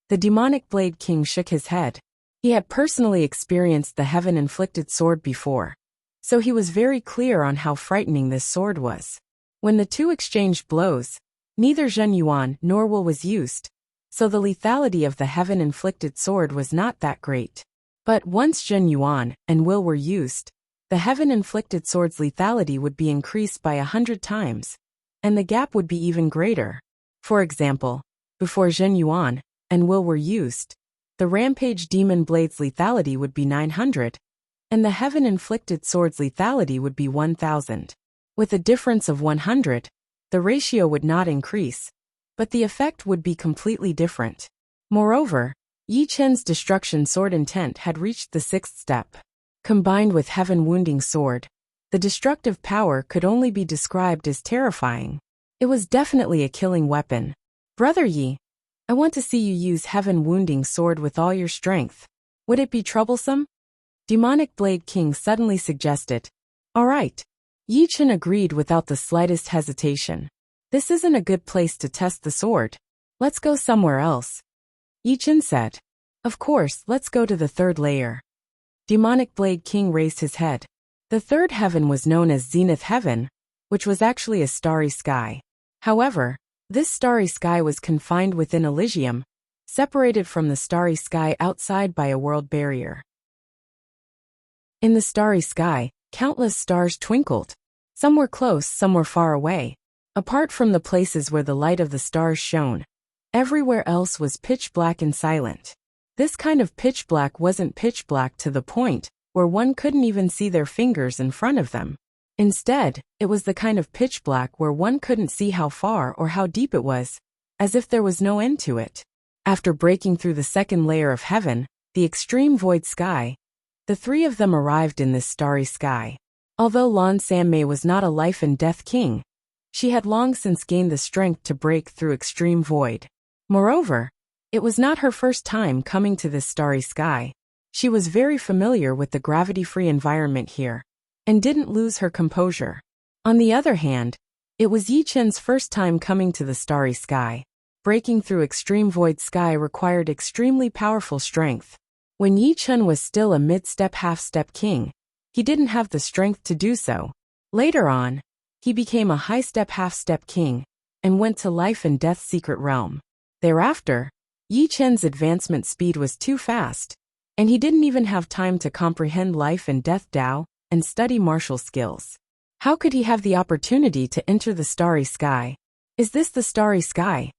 The Demonic Blade King shook his head. He had personally experienced the Heaven-inflicted sword before, so he was very clear on how frightening this sword was. When the two exchanged blows, neither Zhen Yuan nor Will was used, so the lethality of the Heaven-inflicted sword was not that great. But once Zhen Yuan and Will were used, the Heaven-inflicted sword's lethality would be increased by 100 times, and the gap would be even greater. For example, before Zhen Yuan and Will were used, the Rampage Demon Blade's lethality would be 900, and the Heaven-inflicted sword's lethality would be 1000. With a difference of 100, the ratio would not increase, but the effect would be completely different. Moreover, Yi Chen's Destruction Sword intent had reached the 6th step. Combined with Heaven Wounding Sword, the destructive power could only be described as terrifying. It was definitely a killing weapon. Brother Yi, I want to see you use Heaven Wounding Sword with all your strength. Would it be troublesome? Demonic Blade King suddenly suggested. All right. Yi Chen agreed without the slightest hesitation. This isn't a good place to test the sword. Let's go somewhere else. Yi Chen said. Of course, let's go to the 3rd layer. Demonic Blade King raised his head. The 3rd heaven was known as Zenith Heaven, which was actually a starry sky. However, this starry sky was confined within Elysium, separated from the starry sky outside by a world barrier. In the starry sky, countless stars twinkled. Some were close, some were far away. Apart from the places where the light of the stars shone, everywhere else was pitch black and silent. This kind of pitch black wasn't pitch black to the point where one couldn't even see their fingers in front of them. Instead, it was the kind of pitch black where one couldn't see how far or how deep it was, as if there was no end to it. After breaking through the second layer of heaven, the extreme void sky, the three of them arrived in this starry sky. Although Lan Sanmei was not a life and death king, she had long since gained the strength to break through extreme void. Moreover, it was not her first time coming to this starry sky. She was very familiar with the gravity-free environment here, and didn't lose her composure. On the other hand, it was Yi Chen's first time coming to the starry sky. Breaking through extreme void sky required extremely powerful strength. When Yi Chen was still a mid-step half-step king, he didn't have the strength to do so. Later on, he became a high-step half-step king, and went to life and death secret realm. Thereafter, Yi Chen's advancement speed was too fast, and he didn't even have time to comprehend life and death Tao and study martial skills. How could he have the opportunity to enter the starry sky? Is this the starry sky?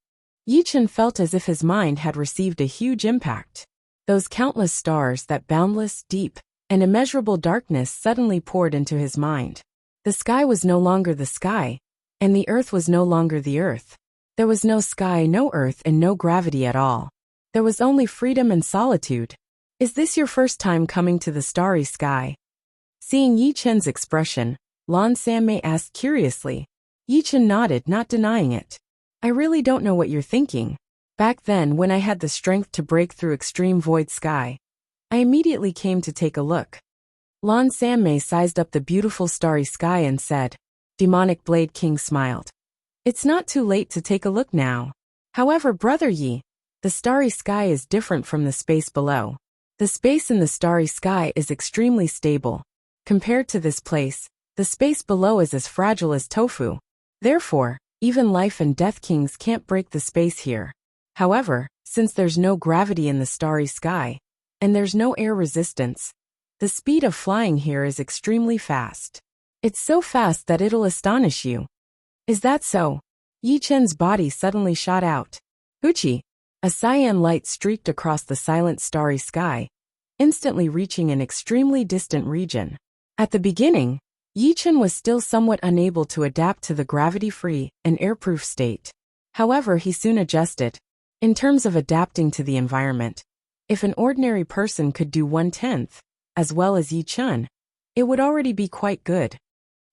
Yi Chen felt as if his mind had received a huge impact. Those countless stars, that boundless, deep, and immeasurable darkness suddenly poured into his mind. The sky was no longer the sky, and the earth was no longer the earth. There was no sky, no earth, and no gravity at all. There was only freedom and solitude. Is this your first time coming to the starry sky? Seeing Yi Chen's expression, Lan Sanmei asked curiously. Yi Chen nodded, not denying it. I really don't know what you're thinking. Back then, when I had the strength to break through extreme void sky, I immediately came to take a look. Lan Sanmei sized up the beautiful starry sky and said. Demonic Blade King smiled. It's not too late to take a look now. However, Brother Yi, the starry sky is different from the space below. The space in the starry sky is extremely stable. Compared to this place, the space below is as fragile as tofu. Therefore, even life and death kings can't break the space here. However, since there's no gravity in the starry sky, and there's no air resistance, the speed of flying here is extremely fast. It's so fast that it'll astonish you. Is that so? Yi Chen's body suddenly shot out. Huchi! A cyan light streaked across the silent starry sky, instantly reaching an extremely distant region. At the beginning, Yi Chen was still somewhat unable to adapt to the gravity-free and airproof state. However, he soon adjusted. In terms of adapting to the environment, if an ordinary person could do 1/10, as well as Yi Chen, it would already be quite good.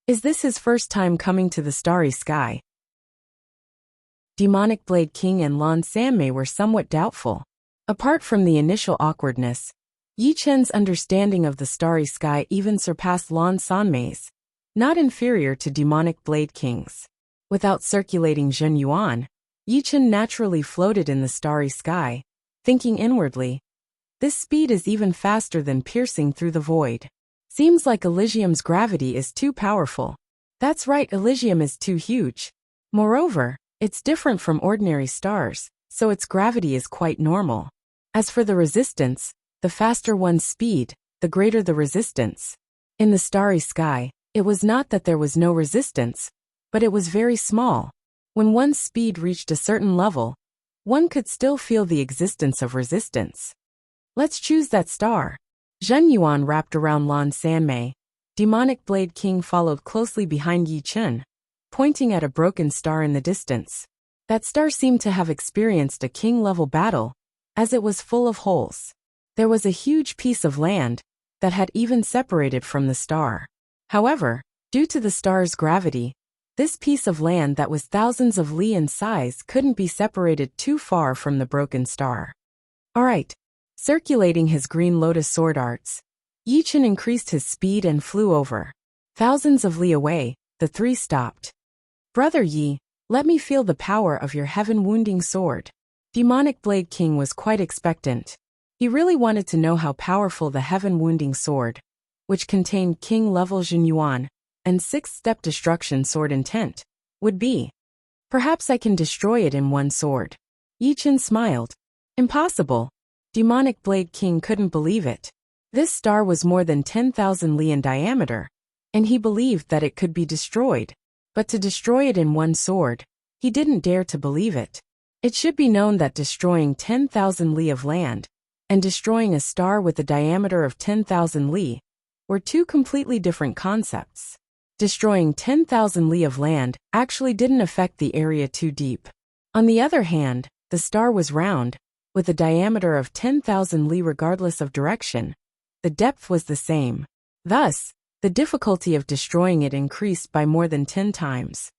Is this his first time coming to the starry sky? Demonic Blade King and Lan Sanmei were somewhat doubtful. Apart from the initial awkwardness, Yi Chen's understanding of the starry sky even surpassed Lan Sanmei's, not inferior to Demonic Blade King's. Without circulating Zhen Yuan, Yi Chen naturally floated in the starry sky, thinking inwardly, this speed is even faster than piercing through the void. Seems like Elysium's gravity is too powerful. That's right, Elysium is too huge. Moreover, it's different from ordinary stars, so its gravity is quite normal. As for the resistance, the faster one's speed, the greater the resistance. In the starry sky, it was not that there was no resistance, but it was very small. When one's speed reached a certain level, one could still feel the existence of resistance. Let's choose that star. Zhen Yuan wrapped around Lan Sanmei. Demonic Blade King followed closely behind Yi Chen, pointing at a broken star in the distance. That star seemed to have experienced a king-level battle, as it was full of holes. There was a huge piece of land that had even separated from the star. However, due to the star's gravity, this piece of land that was thousands of li in size couldn't be separated too far from the broken star. Alright. Circulating his green lotus sword arts, Yi Chen increased his speed and flew over. Thousands of li away, the three stopped. Brother Yi, let me feel the power of your heaven-wounding sword. Demonic Blade King was quite expectant. He really wanted to know how powerful the heaven-wounding sword, which contained king-level Zhen Yuan and 6-step destruction sword intent, would be. Perhaps I can destroy it in one sword. Yi Chen smiled. Impossible. Demonic Blade King couldn't believe it. This star was more than 10,000 li in diameter, and he believed that it could be destroyed. But to destroy it in one sword, he didn't dare to believe it. It should be known that destroying 10,000 li of land, and destroying a star with a diameter of 10,000 li, were two completely different concepts. Destroying 10,000 li of land actually didn't affect the area too deep. On the other hand, the star was round, with a diameter of 10,000 li regardless of direction. The depth was the same. Thus, the difficulty of destroying it increased by more than 10 times.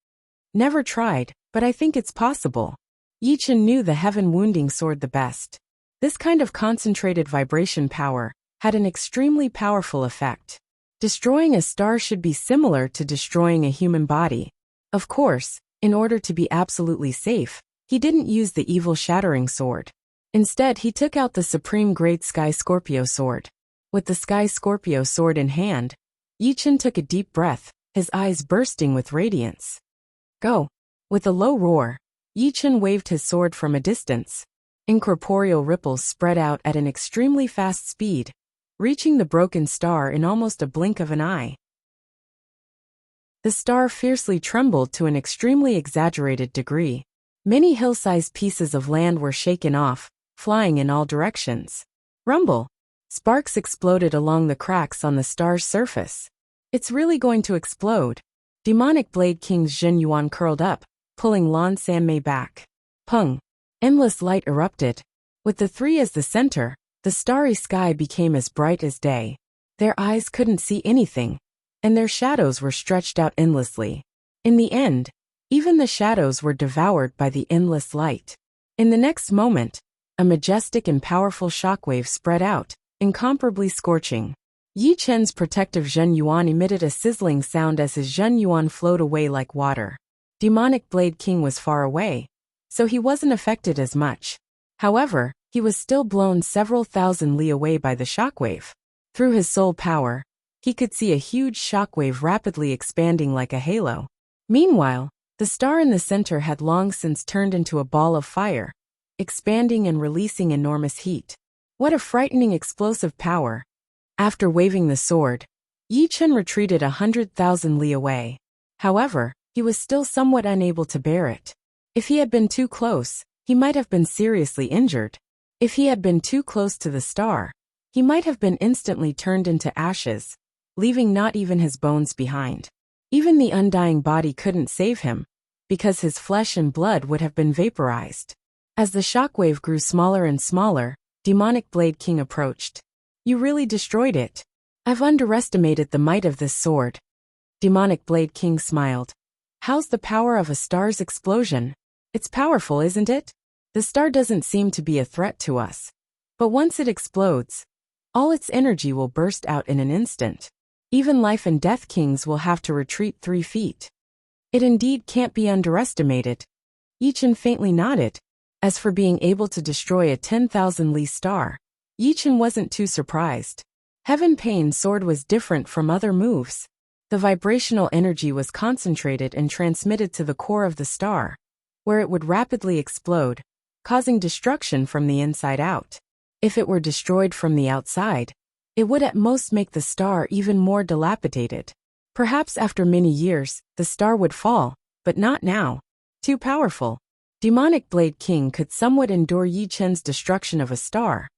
Never tried, but I think it's possible. Yi Chen knew the heaven-wounding sword the best. This kind of concentrated vibration power had an extremely powerful effect. Destroying a star should be similar to destroying a human body. Of course, in order to be absolutely safe, he didn't use the evil shattering sword. Instead, he took out the supreme great Sky Scorpio sword. With the Sky Scorpio sword in hand, Yi Chen took a deep breath, his eyes bursting with radiance. Go! With a low roar, Yi Chen waved his sword from a distance. Incorporeal ripples spread out at an extremely fast speed, reaching the broken star in almost a blink of an eye. The star fiercely trembled to an extremely exaggerated degree. Many hill-sized pieces of land were shaken off, flying in all directions. Rumble! Sparks exploded along the cracks on the star's surface. It's really going to explode. Demonic Blade King's Zhen Yuan curled up, pulling Lan Sanmei back. Pung! Endless light erupted. With the three as the center, the starry sky became as bright as day. Their eyes couldn't see anything, and their shadows were stretched out endlessly. In the end, even the shadows were devoured by the endless light. In the next moment, a majestic and powerful shockwave spread out, incomparably scorching. Yi Chen's protective Zhen Yuan emitted a sizzling sound as his Zhen Yuan flowed away like water. Demonic Blade King was far away, so he wasn't affected as much. However, he was still blown several thousand li away by the shockwave. Through his soul power, he could see a huge shockwave rapidly expanding like a halo. Meanwhile, the star in the center had long since turned into a ball of fire, expanding and releasing enormous heat. What a frightening explosive power! After waving the sword, Yi Chen retreated 100,000 li away. However, he was still somewhat unable to bear it. If he had been too close, he might have been seriously injured. If he had been too close to the star, he might have been instantly turned into ashes, leaving not even his bones behind. Even the undying body couldn't save him, because his flesh and blood would have been vaporized. As the shockwave grew smaller and smaller, Demonic Blade King approached. You really destroyed it. I've underestimated the might of this sword. Demonic Blade King smiled. How's the power of a star's explosion? It's powerful, isn't it? The star doesn't seem to be a threat to us. But once it explodes, all its energy will burst out in an instant. Even life and death kings will have to retreat 3 feet. It indeed can't be underestimated. Yi Chen faintly nodded. As for being able to destroy a 10,000 li star, Yi Chen wasn't too surprised. Heaven Pain's sword was different from other moves. The vibrational energy was concentrated and transmitted to the core of the star, where it would rapidly explode, causing destruction from the inside out. If it were destroyed from the outside, it would at most make the star even more dilapidated. Perhaps after many years, the star would fall, but not now. Too powerful. Demonic Blade King could somewhat endure Yi Chen's destruction of a star,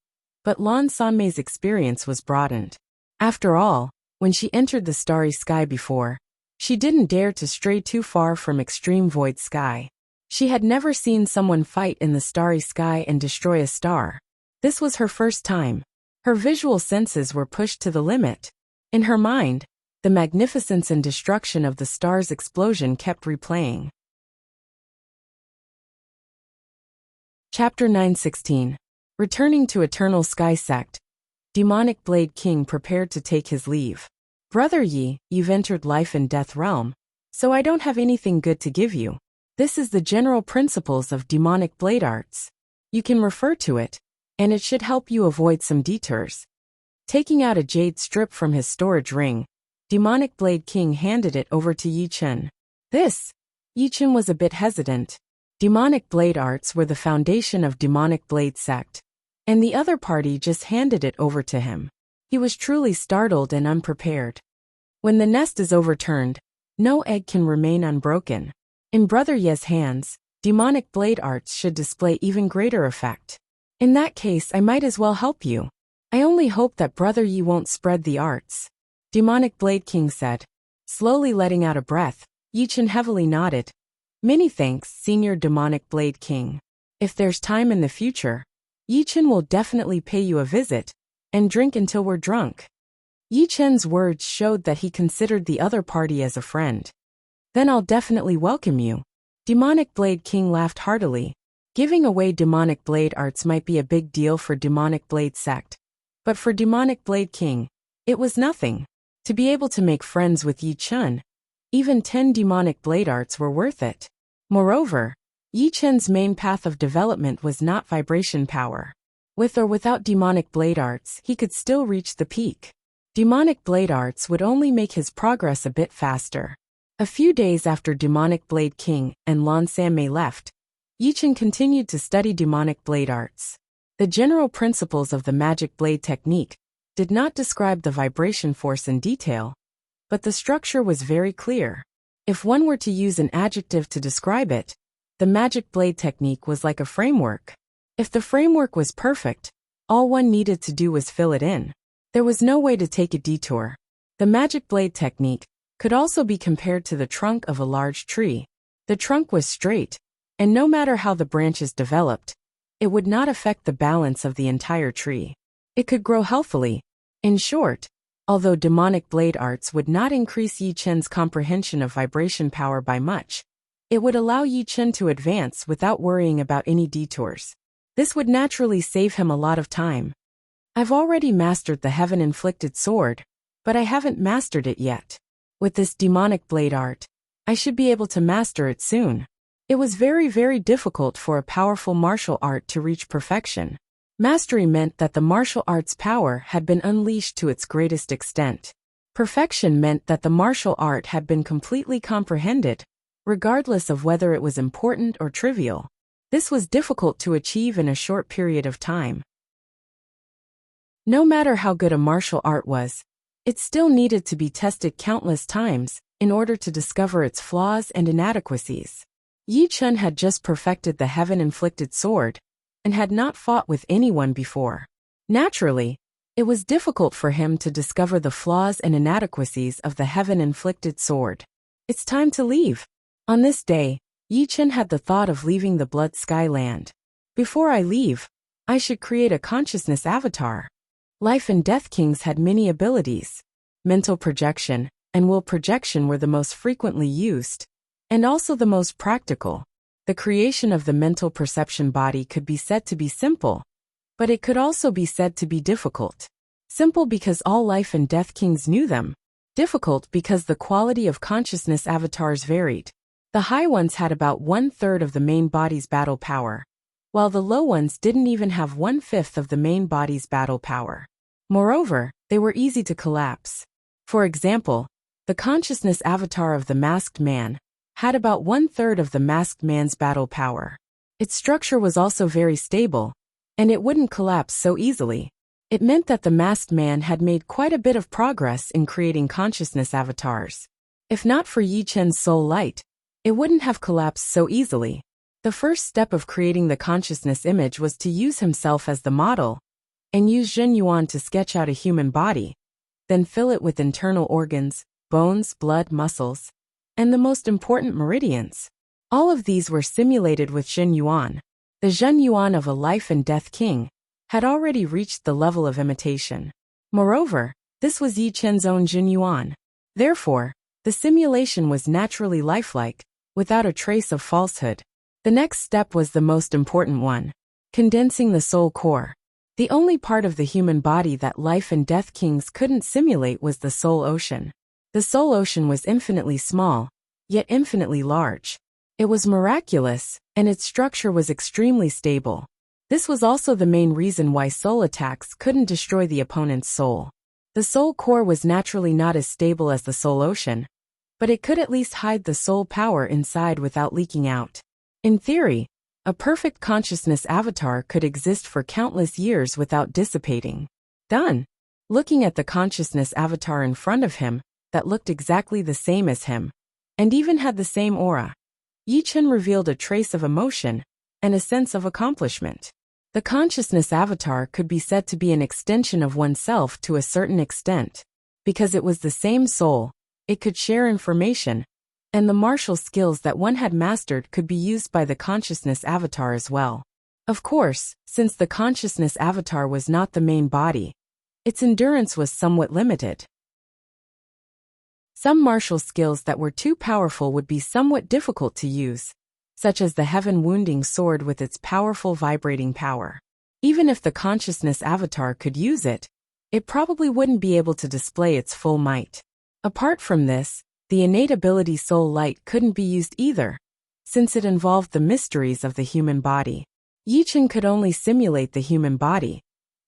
but Lan Sanmei's experience was broadened. After all, when she entered the starry sky before, she didn't dare to stray too far from extreme void sky. She had never seen someone fight in the starry sky and destroy a star. This was her first time. Her visual senses were pushed to the limit. In her mind, the magnificence and destruction of the star's explosion kept replaying. Chapter 916. Returning to Eternal Sky Sect, Demonic Blade King prepared to take his leave. Brother Yi, you've entered life and death realm, so I don't have anything good to give you. This is the general principles of demonic blade arts. You can refer to it, and it should help you avoid some detours. Taking out a jade strip from his storage ring, Demonic Blade King handed it over to Yi Chen. Yi Chen was a bit hesitant. Demonic blade arts were the foundation of Demonic Blade Sect, and the other party just handed it over to him. He was truly startled and unprepared. When the nest is overturned, no egg can remain unbroken. In Brother Ye's hands, demonic blade arts should display even greater effect. In that case, I might as well help you. I only hope that Brother Yi won't spread the arts. Demonic Blade King said. Slowly letting out a breath, Yichen heavily nodded. Many thanks, Senior Demonic Blade King. If there's time in the future, Yichen will definitely pay you a visit, and drink until we're drunk. Yichen's words showed that he considered the other party as a friend. Then I'll definitely welcome you. Demonic Blade King laughed heartily. Giving away demonic blade arts might be a big deal for Demonic Blade Sect. But for Demonic Blade King, it was nothing. To be able to make friends with Yichen, even 10 demonic blade arts were worth it. Moreover, Yichen's main path of development was not vibration power. With or without demonic blade arts, he could still reach the peak. Demonic blade arts would only make his progress a bit faster. A few days after Demonic Blade King and Lan Sanmei left, Yichen continued to study demonic blade arts. The general principles of the magic blade technique did not describe the vibration force in detail, but the structure was very clear. If one were to use an adjective to describe it, the magic blade technique was like a framework. If the framework was perfect, all one needed to do was fill it in. There was no way to take a detour. The magic blade technique could also be compared to the trunk of a large tree. The trunk was straight, and no matter how the branches developed, it would not affect the balance of the entire tree. It could grow healthily. In short, although demonic blade arts would not increase Yichen's comprehension of vibration power by much, it would allow Yichen to advance without worrying about any detours. This would naturally save him a lot of time. I've already mastered the heaven-inflicted sword, but I haven't mastered it yet. With this demonic blade art, I should be able to master it soon. It was very difficult for a powerful martial art to reach perfection. Mastery meant that the martial art's power had been unleashed to its greatest extent. Perfection meant that the martial art had been completely comprehended, regardless of whether it was important or trivial. This was difficult to achieve in a short period of time. No matter how good a martial art was, it still needed to be tested countless times in order to discover its flaws and inadequacies. Yichen had just perfected the heaven-inflicted sword and had not fought with anyone before. Naturally, it was difficult for him to discover the flaws and inadequacies of the heaven-inflicted sword. It's time to leave. On this day, Yichen had the thought of leaving the Blood Sky Land. Before I leave, I should create a consciousness avatar. Life and Death Kings had many abilities. Mental projection and will projection were the most frequently used, and also the most practical. The creation of the mental perception body could be said to be simple, but it could also be said to be difficult. Simple because all Life and Death Kings knew them. Difficult because the quality of consciousness avatars varied. The high ones had about 1/3 of the main body's battle power, while the low ones didn't even have 1/5 of the main body's battle power. Moreover, they were easy to collapse. For example, the consciousness avatar of the masked man had about 1/3 of the masked man's battle power. Its structure was also very stable, and it wouldn't collapse so easily. It meant that the masked man had made quite a bit of progress in creating consciousness avatars. If not for Yichen's soul light, it wouldn't have collapsed so easily. The first step of creating the consciousness image was to use himself as the model, and use Zhen Yuan to sketch out a human body, then fill it with internal organs, bones, blood, muscles, and the most important meridians. All of these were simulated with Zhen Yuan. The Zhen Yuan of a Life and Death King had already reached the level of imitation. Moreover, this was Yichen's own Zhen Yuan. Therefore, the simulation was naturally lifelike, without a trace of falsehood. The next step was the most important one: condensing the soul core. The only part of the human body that Life and Death Kings couldn't simulate was the soul ocean. The soul ocean was infinitely small, yet infinitely large. It was miraculous, and its structure was extremely stable. This was also the main reason why soul attacks couldn't destroy the opponent's soul. The soul core was naturally not as stable as the soul ocean, but it could at least hide the soul power inside without leaking out. In theory, a perfect consciousness avatar could exist for countless years without dissipating. Done. Looking at the consciousness avatar in front of him, that looked exactly the same as him, and even had the same aura, Yichen revealed a trace of emotion and a sense of accomplishment. The consciousness avatar could be said to be an extension of oneself to a certain extent. Because it was the same soul, it could share information, and the martial skills that one had mastered could be used by the consciousness avatar as well. Of course, since the consciousness avatar was not the main body, its endurance was somewhat limited. Some martial skills that were too powerful would be somewhat difficult to use, such as the heaven-wounding sword with its powerful vibrating power. Even if the consciousness avatar could use it, it probably wouldn't be able to display its full might. Apart from this, the innate ability Soul Light couldn't be used either, since it involved the mysteries of the human body. Yi Chen could only simulate the human body,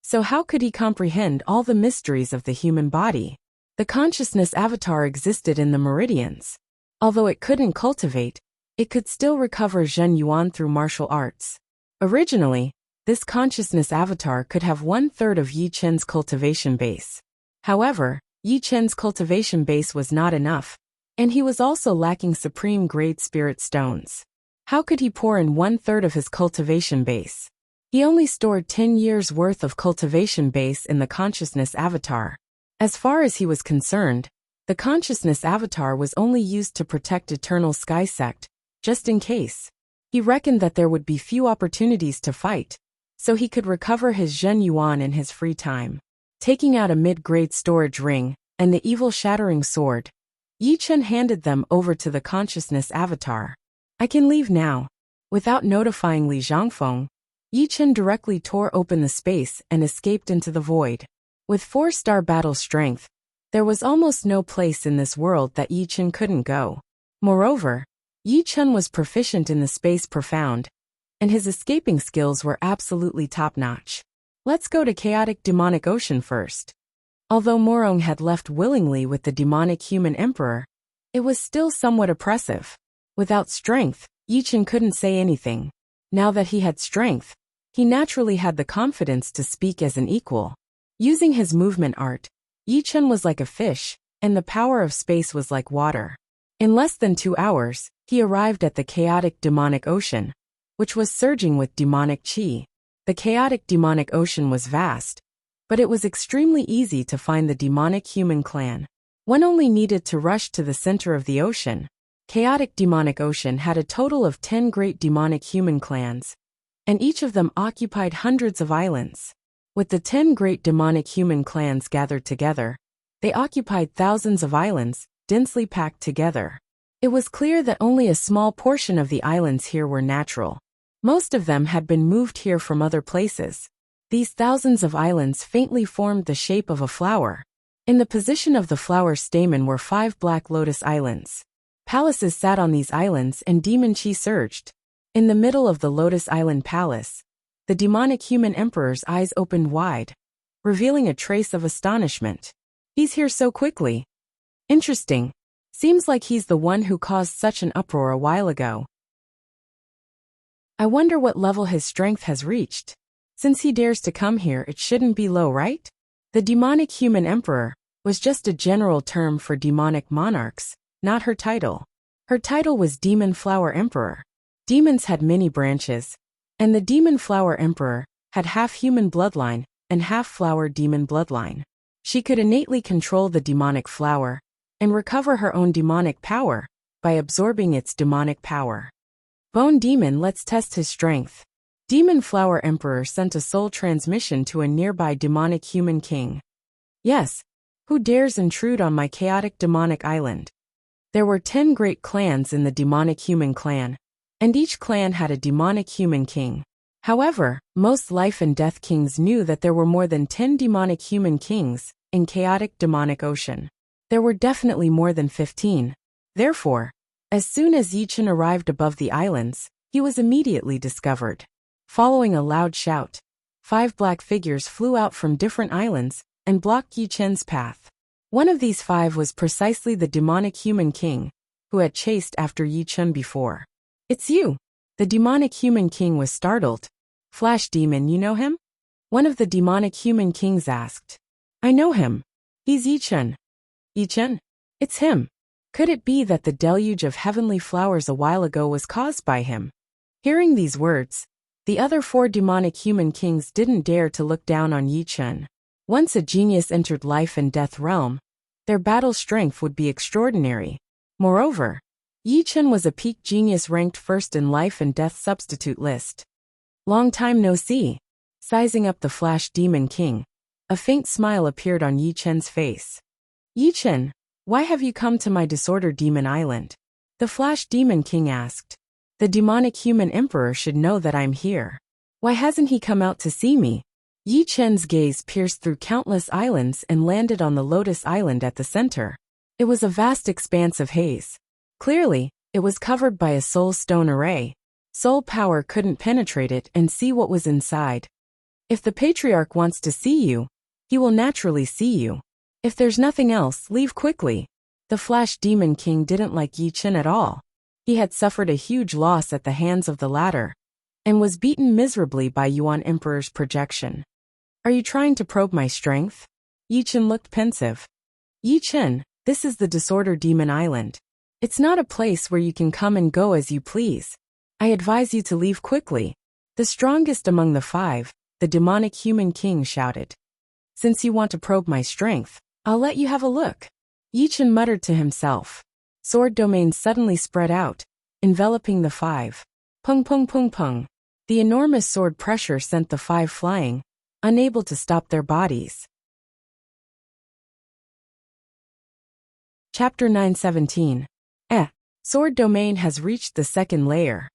so how could he comprehend all the mysteries of the human body? The consciousness avatar existed in the meridians. Although it couldn't cultivate, it could still recover Zhen Yuan through martial arts. Originally, this consciousness avatar could have 1/3 of Yi Chen's cultivation base. However, Yi Chen's cultivation base was not enough, and he was also lacking supreme grade spirit stones. How could he pour in 1/3 of his cultivation base? He only stored 10 years' worth of cultivation base in the consciousness avatar. As far as he was concerned, the consciousness avatar was only used to protect Eternal Sky Sect, just in case. He reckoned that there would be few opportunities to fight, so he could recover his Zhen Yuan in his free time. Taking out a mid-grade storage ring and the evil shattering sword, Yi Chen handed them over to the consciousness avatar. I can leave now. Without notifying Li Zhangfeng, Yi Chen directly tore open the space and escaped into the void. With 4-star battle strength, there was almost no place in this world that Yi Chen couldn't go. Moreover, Yi Chen was proficient in the space profound, and his escaping skills were absolutely top-notch. Let's go to Chaotic Demonic Ocean first. Although Morong had left willingly with the demonic human emperor, it was still somewhat oppressive. Without strength, Yi Chen couldn't say anything. Now that he had strength, he naturally had the confidence to speak as an equal. Using his movement art, Yi Chen was like a fish, and the power of space was like water. In less than 2 hours, he arrived at the Chaotic Demonic Ocean, which was surging with demonic qi. The Chaotic Demonic Ocean was vast, but it was extremely easy to find the demonic human clan. One only needed to rush to the center of the ocean. Chaotic Demonic Ocean had a total of 10 great demonic human clans, and each of them occupied hundreds of islands. With the 10 great demonic human clans gathered together, they occupied thousands of islands, densely packed together. It was clear that only a small portion of the islands here were natural. Most of them had been moved here from other places. These thousands of islands faintly formed the shape of a flower. In the position of the flower stamen were 5 black lotus islands. Palaces sat on these islands and demon chi surged. In the middle of the Lotus Island Palace, the demonic human emperor's eyes opened wide, revealing a trace of astonishment. He's here so quickly. Interesting. Seems like he's the one who caused such an uproar a while ago. I wonder what level his strength has reached. Since he dares to come here, it shouldn't be low, right? The demonic human emperor was just a general term for demonic monarchs, not her title. Her title was Demon Flower Emperor. Demons had many branches, and the Demon Flower Emperor had half human bloodline and half flower demon bloodline. She could innately control the demonic flower and recover her own demonic power by absorbing its demonic power. Bone Demon, let's test his strength. Demon Flower Emperor sent a soul transmission to a nearby demonic human king. Yes, who dares intrude on my chaotic demonic island? There were 10 great clans in the demonic human clan, and each clan had a demonic human king. However, most life and death kings knew that there were more than 10 demonic human kings in Chaotic Demonic Ocean. There were definitely more than 15. Therefore, as soon as Yi Chen arrived above the islands, he was immediately discovered. Following a loud shout, 5 black figures flew out from different islands and blocked Yi Chen's path. One of these 5 was precisely the demonic human king, who had chased after Yi Chen before. It's you! The demonic human king was startled. Flash Demon, you know him? One of the demonic human kings asked. I know him. He's Yi Chen. Yi Chen? It's him. Could it be that the deluge of heavenly flowers a while ago was caused by him? Hearing these words, the other 4 demonic human kings didn't dare to look down on Yi Chen. Once a genius entered life and death realm, their battle strength would be extraordinary. Moreover, Yi Chen was a peak genius ranked first in life and death substitute list. Long time no see. Sizing up the Flash Demon King, a faint smile appeared on Yi Chen's face. Yi Chen, why have you come to my Disorder Demon Island? The Flash Demon King asked. The demonic human emperor should know that I'm here. Why hasn't he come out to see me? Yi Chen's gaze pierced through countless islands and landed on the Lotus Island at the center. It was a vast expanse of haze. Clearly, it was covered by a soul stone array. Soul power couldn't penetrate it and see what was inside. If the Patriarch wants to see you, he will naturally see you. If there's nothing else, leave quickly. The Flash Demon King didn't like Yi Chen at all. He had suffered a huge loss at the hands of the latter, and was beaten miserably by Yuan Emperor's projection. Are you trying to probe my strength? Yi Chen looked pensive. Yi Chen, this is the Disorder Demon Island. It's not a place where you can come and go as you please. I advise you to leave quickly. The strongest among the five, the demonic human king shouted. Since you want to probe my strength, I'll let you have a look. Yi Chen muttered to himself. Sword domain suddenly spread out, enveloping the five. Pung pung pung pung. The enormous sword pressure sent the five flying, unable to stop their bodies. Chapter 917. Sword domain has reached the second layer.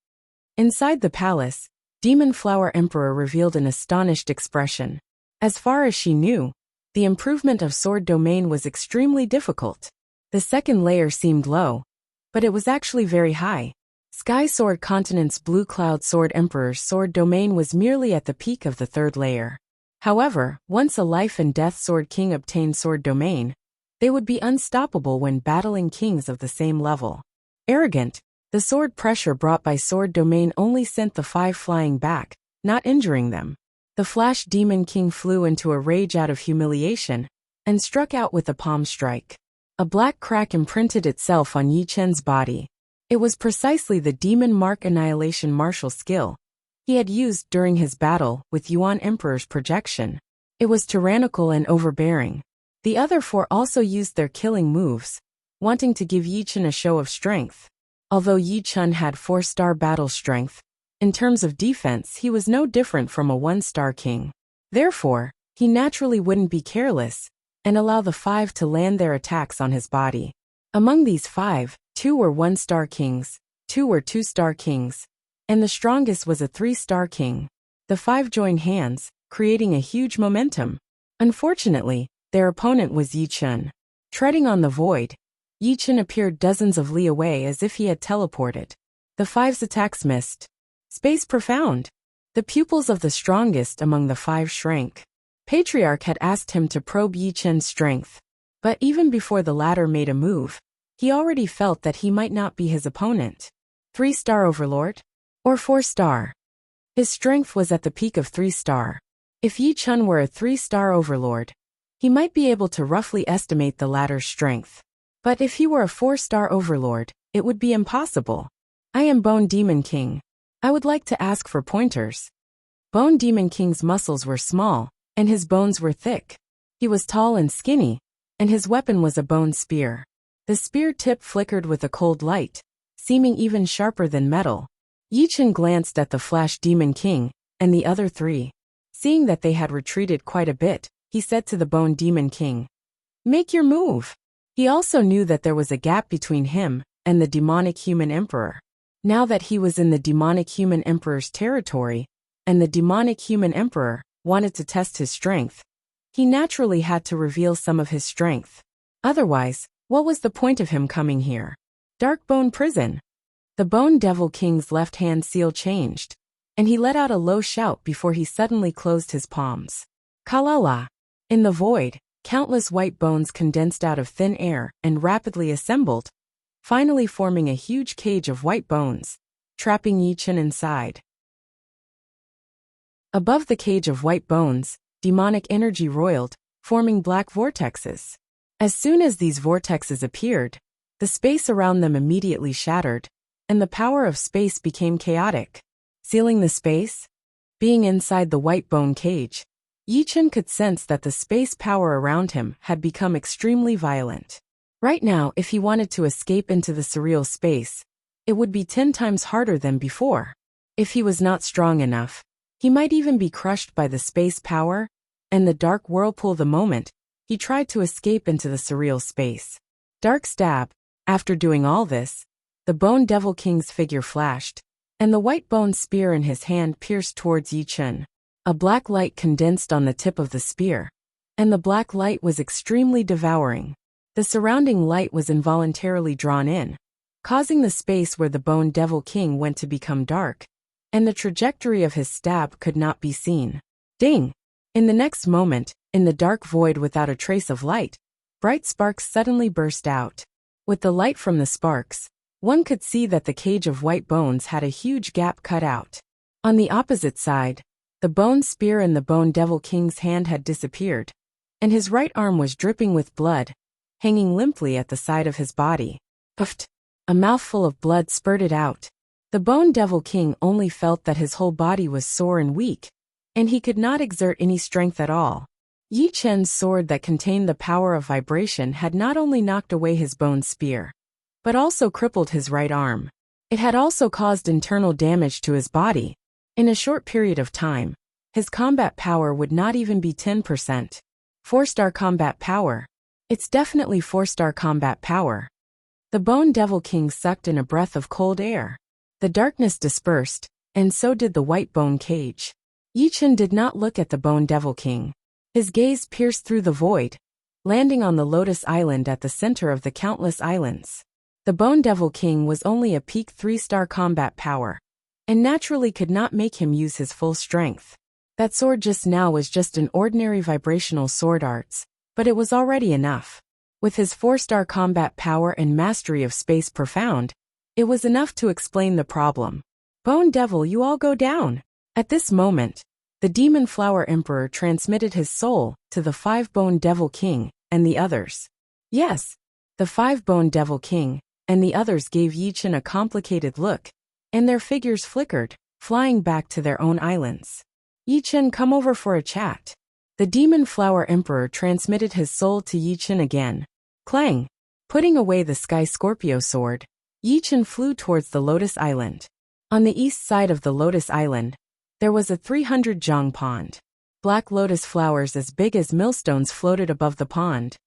Inside the palace, Demon Flower Emperor revealed an astonished expression. As far as she knew, the improvement of sword domain was extremely difficult. The second layer seemed low, but it was actually very high. Sky Sword Continent's Blue Cloud Sword Emperor's sword domain was merely at the peak of the third layer. However, once a Life and Death Sword King obtained sword domain, they would be unstoppable when battling kings of the same level. Arrogant, the sword pressure brought by sword domain only sent the five flying back, not injuring them. The Flash Demon King flew into a rage out of humiliation, and struck out with a palm strike. A black crack imprinted itself on Yi Chen's body. It was precisely the Demon Mark Annihilation martial skill he had used during his battle with Yuan Emperor's projection. It was tyrannical and overbearing. The other four also used their killing moves, wanting to give Yi Chen a show of strength. Although Yi Chen had 4-star battle strength, in terms of defense he was no different from a 1-star king. Therefore, he naturally wouldn't be careless, and allow the five to land their attacks on his body. Among these five, 2 were 1-star kings, 2 were 2-star kings, and the strongest was a 3-star king. The five joined hands, creating a huge momentum. Unfortunately, their opponent was Yi Chen. Treading on the void, Yi Chen appeared dozens of li away as if he had teleported. The five's attacks missed. Space profound. The pupils of the strongest among the five shrank. Patriarch had asked him to probe Yi Chen's strength, but even before the latter made a move, he already felt that he might not be his opponent. 3-star overlord? Or 4-star? His strength was at the peak of 3-star. If Yi Chen were a 3-star overlord, he might be able to roughly estimate the latter's strength. But if he were a 4-star overlord, it would be impossible. I am Bone Demon King. I would like to ask for pointers. Bone Demon King's muscles were small, and his bones were thick. He was tall and skinny, and his weapon was a bone spear. The spear tip flickered with a cold light, seeming even sharper than metal. Yi Chen glanced at the Flash Demon King, and the other three. Seeing that they had retreated quite a bit, he said to the Bone Demon King, "Make your move." He also knew that there was a gap between him and the demonic human emperor. Now that he was in the demonic human emperor's territory, and the demonic human emperor wanted to test his strength, he naturally had to reveal some of his strength. Otherwise, what was the point of him coming here? Dark Bone Prison. The Bone Devil King's left hand seal changed, and he let out a low shout before he suddenly closed his palms. Kalala. In the void, countless white bones condensed out of thin air and rapidly assembled, finally forming a huge cage of white bones, trapping Yi Chen inside. Above the cage of white bones, demonic energy roiled, forming black vortexes. As soon as these vortexes appeared, the space around them immediately shattered, and the power of space became chaotic. Sealing the space? Being inside the white bone cage, Yi Chen could sense that the space power around him had become extremely violent. Right now, if he wanted to escape into the surreal space, it would be 10 times harder than before. If he was not strong enough, he might even be crushed by the space power and the dark whirlpool the moment he tried to escape into the surreal space. Dark stab. After doing all this, the Bone Devil King's figure flashed, and the white bone spear in his hand pierced towards Yi Chen. A black light condensed on the tip of the spear, and the black light was extremely devouring. The surrounding light was involuntarily drawn in, causing the space where the Bone Devil King went to become dark, and the trajectory of his stab could not be seen. Ding! In the next moment, in the dark void without a trace of light, bright sparks suddenly burst out. With the light from the sparks, one could see that the cage of white bones had a huge gap cut out. On the opposite side, the bone spear in the Bone Devil King's hand had disappeared, and his right arm was dripping with blood, hanging limply at the side of his body. Puffed! A mouthful of blood spurted out. The Bone Devil King only felt that his whole body was sore and weak, and he could not exert any strength at all. Yi Chen's sword that contained the power of vibration had not only knocked away his bone spear, but also crippled his right arm. It had also caused internal damage to his body. In a short period of time, his combat power would not even be 10%. 4-star combat power. It's definitely 4-star combat power. The Bone Devil King sucked in a breath of cold air. The darkness dispersed, and so did the white bone cage. Yi Chen did not look at the Bone Devil King. His gaze pierced through the void, landing on the Lotus Island at the center of the countless islands. The Bone Devil King was only a peak 3-star combat power, and naturally could not make him use his full strength. That sword just now was just an ordinary vibrational sword arts, but it was already enough. With his 4-star combat power and mastery of space profound, it was enough to explain the problem. Bone Devil, you all go down. At this moment, the Demon Flower Emperor transmitted his soul to the 5-Bone Devil King and the others. Yes, the 5-Bone Devil King and the others gave Yi Chen a complicated look, and their figures flickered, flying back to their own islands. Yi Chen, come over for a chat. The Demon Flower Emperor transmitted his soul to Yi Chen again. Clang! Putting away the Sky Scorpio sword, Yi Chen flew towards the Lotus Island. On the east side of the Lotus Island, there was a 300-jong pond. Black lotus flowers as big as millstones floated above the pond.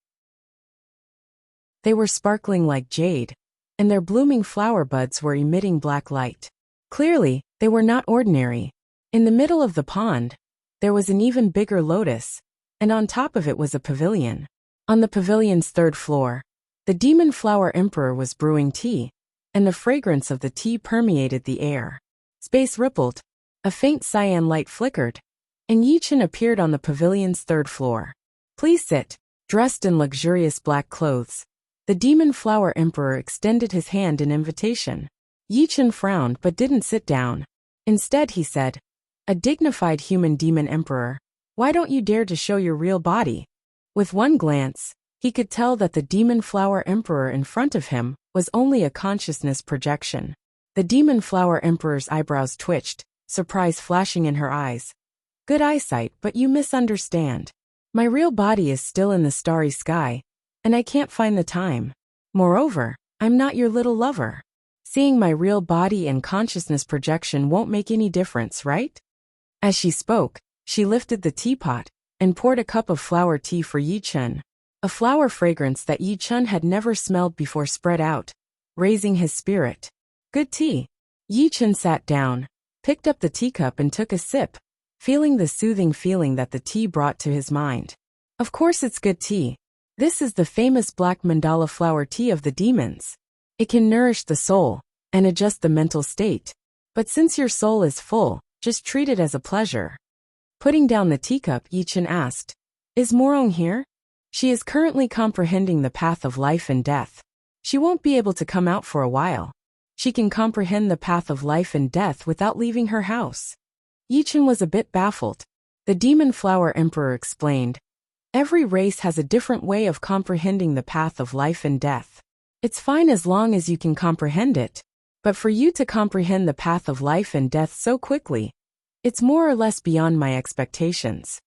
They were sparkling like jade, and their blooming flower buds were emitting black light. Clearly, they were not ordinary. In the middle of the pond, there was an even bigger lotus, and on top of it was a pavilion. On the pavilion's 3rd floor, the Demon Flower Emperor was brewing tea, and the fragrance of the tea permeated the air. Space rippled. A faint cyan light flickered, and Yi Chen appeared on the pavilion's 3rd floor. Please sit. Dressed in luxurious black clothes, the Demon Flower Emperor extended his hand in invitation. Yi Chen frowned but didn't sit down. Instead he said, "A dignified human demon emperor, why don't you dare to show your real body?" With one glance, he could tell that the Demon Flower Emperor in front of him was only a consciousness projection. The Demon Flower Emperor's eyebrows twitched, surprise flashing in her eyes. "Good eyesight, but you misunderstand. My real body is still in the starry sky, and I can't find the time. Moreover, I'm not your little lover. Seeing my real body and consciousness projection won't make any difference, right?" As she spoke, she lifted the teapot and poured a cup of flower tea for Yi Chen. A flower fragrance that Yi Chen had never smelled before spread out, raising his spirit. Good tea. Yi Chen sat down, picked up the teacup and took a sip, feeling the soothing feeling that the tea brought to his mind. Of course it's good tea. This is the famous black mandala flower tea of the demons. It can nourish the soul and adjust the mental state. But since your soul is full, just treat it as a pleasure. Putting down the teacup, Yi Chen asked, "Is Morong here?" She is currently comprehending the path of life and death. She won't be able to come out for a while. She can comprehend the path of life and death without leaving her house. Yi Chen was a bit baffled. The Demon Flower Emperor explained, "Every race has a different way of comprehending the path of life and death. It's fine as long as you can comprehend it. But for you to comprehend the path of life and death so quickly, it's more or less beyond my expectations."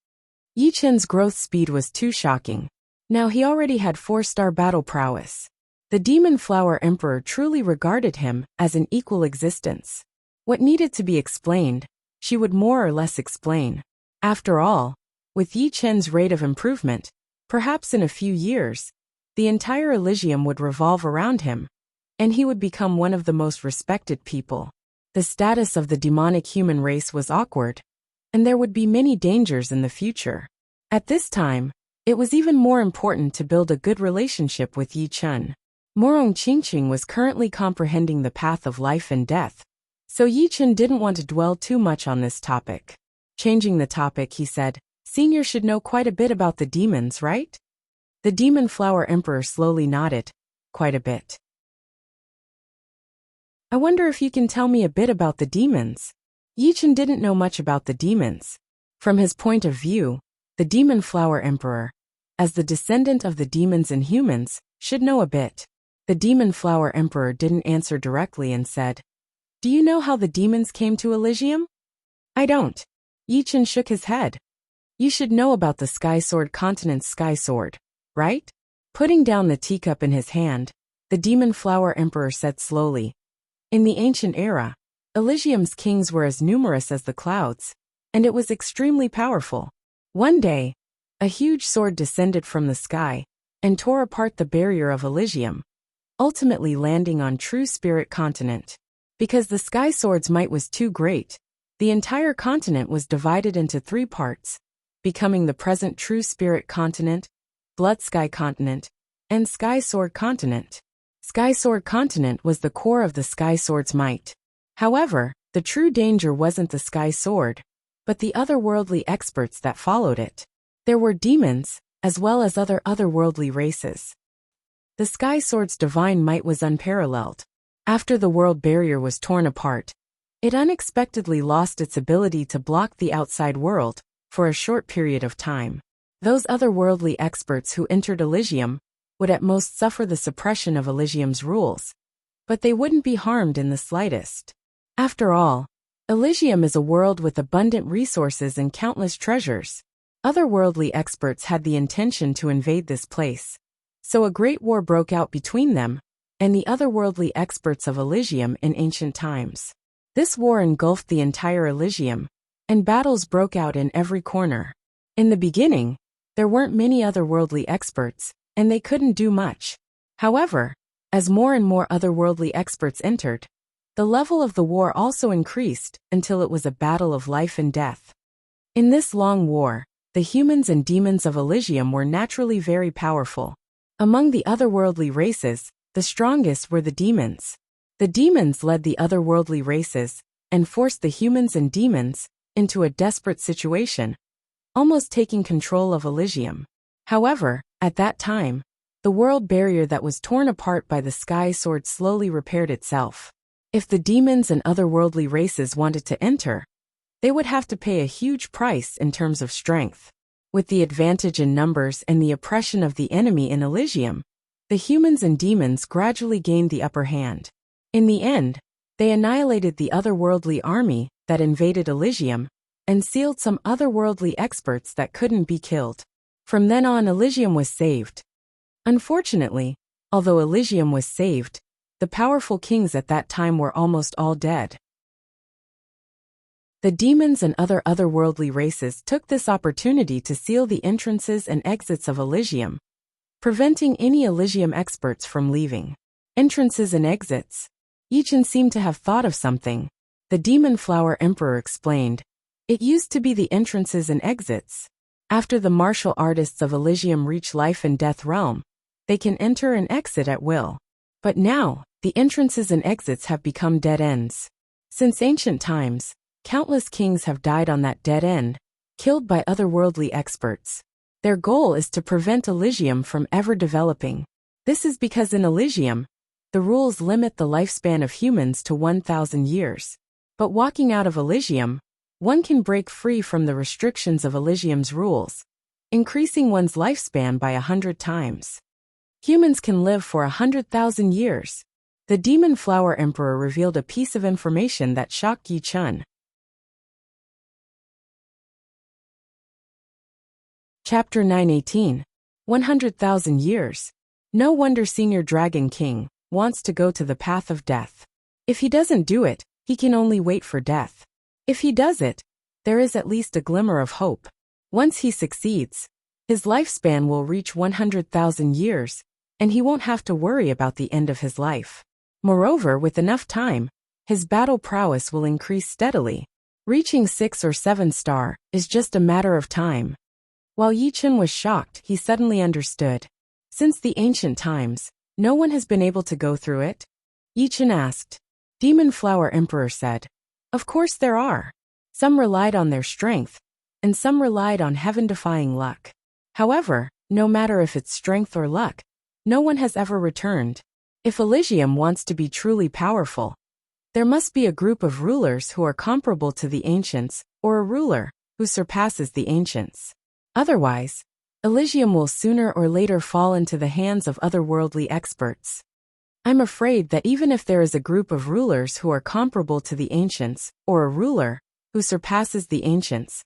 Yi Chen's growth speed was too shocking. Now he already had 4-star battle prowess. The Demon Flower Emperor truly regarded him as an equal existence. What needed to be explained, she would more or less explain. After all, with Yi Chen's rate of improvement, perhaps in a few years, the entire Elysium would revolve around him, and he would become one of the most respected people. The status of the demonic human race was awkward, and there would be many dangers in the future. At this time, it was even more important to build a good relationship with Yi Chen. Morong Qingqing was currently comprehending the path of life and death, so Yi Chen didn't want to dwell too much on this topic. Changing the topic, he said, "Senior should know quite a bit about the demons, right?" The Demon Flower Emperor slowly nodded. "Quite a bit. I wonder if you can tell me a bit about the demons." Yi Chen didn't know much about the demons. From his point of view, the Demon Flower Emperor, as the descendant of the demons and humans, should know a bit. The Demon Flower Emperor didn't answer directly and said, "Do you know how the demons came to Elysium?" "I don't." Yi Chen shook his head. "You should know about the Sky Sword Continent's Sky Sword, right?" Putting down the teacup in his hand, the Demon Flower Emperor said slowly, "In the ancient era, Elysium's kings were as numerous as the clouds, and it was extremely powerful. One day, a huge sword descended from the sky and tore apart the barrier of Elysium, ultimately landing on True Spirit Continent. Because the Sky Sword's might was too great, the entire continent was divided into 3 parts, becoming the present True Spirit Continent, Blood Sky Continent, and Sky Sword Continent. Sky Sword Continent was the core of the Sky Sword's might. However, the true danger wasn't the Sky Sword, but the otherworldly experts that followed it. There were demons, as well as other otherworldly races. The Sky Sword's divine might was unparalleled. After the world barrier was torn apart, it unexpectedly lost its ability to block the outside world for a short period of time. Those otherworldly experts who entered Elysium would at most suffer the suppression of Elysium's rules, but they wouldn't be harmed in the slightest. After all, Elysium is a world with abundant resources and countless treasures. Otherworldly experts had the intention to invade this place, so a great war broke out between them and the otherworldly experts of Elysium in ancient times. This war engulfed the entire Elysium, and battles broke out in every corner. In the beginning, there weren't many otherworldly experts, and they couldn't do much. However, as more and more otherworldly experts entered, the level of the war also increased until it was a battle of life and death. In this long war, the humans and demons of Elysium were naturally very powerful. Among the otherworldly races, the strongest were the demons. The demons led the otherworldly races and forced the humans and demons into a desperate situation, almost taking control of Elysium. However, at that time, the world barrier that was torn apart by the Sky Sword slowly repaired itself. If the demons and otherworldly races wanted to enter, they would have to pay a huge price in terms of strength. With the advantage in numbers and the oppression of the enemy in Elysium, the humans and demons gradually gained the upper hand. In the end, they annihilated the otherworldly army that invaded Elysium and sealed some otherworldly experts that couldn't be killed. From then on, Elysium was saved. Unfortunately, although Elysium was saved, the powerful kings at that time were almost all dead. The demons and other otherworldly races took this opportunity to seal the entrances and exits of Elysium, preventing any Elysium experts from leaving. Entrances and exits. Yi Chen seemed to have thought of something. The Demon Flower Emperor explained, "It used to be the entrances and exits. After the martial artists of Elysium reach life and death realm, they can enter and exit at will. But now, the entrances and exits have become dead ends. Since ancient times, countless kings have died on that dead end, killed by otherworldly experts. Their goal is to prevent Elysium from ever developing. This is because in Elysium, the rules limit the lifespan of humans to 1,000 years. But walking out of Elysium, one can break free from the restrictions of Elysium's rules, increasing one's lifespan by 100 times. Humans can live for 100,000 years." The Demon Flower Emperor revealed a piece of information that shocked Yi Chen. Chapter 918. 100,000 years. No wonder Senior Dragon King wants to go to the path of death. If he doesn't do it, he can only wait for death. If he does it, there is at least a glimmer of hope. Once he succeeds, his lifespan will reach 100,000 years, and he won't have to worry about the end of his life. Moreover, with enough time, his battle prowess will increase steadily. Reaching 6 or 7 star is just a matter of time. While Yi Chen was shocked, he suddenly understood. Since the ancient times, no one has been able to go through it? Yi Chen asked. Demon Flower Emperor said. Of course there are. Some relied on their strength, and some relied on heaven-defying luck. However, no matter if it's strength or luck, no one has ever returned. If Elysium wants to be truly powerful, there must be a group of rulers who are comparable to the ancients, or a ruler who surpasses the ancients. Otherwise, Elysium will sooner or later fall into the hands of otherworldly experts. I'm afraid that even if there is a group of rulers who are comparable to the ancients, or a ruler who surpasses the ancients,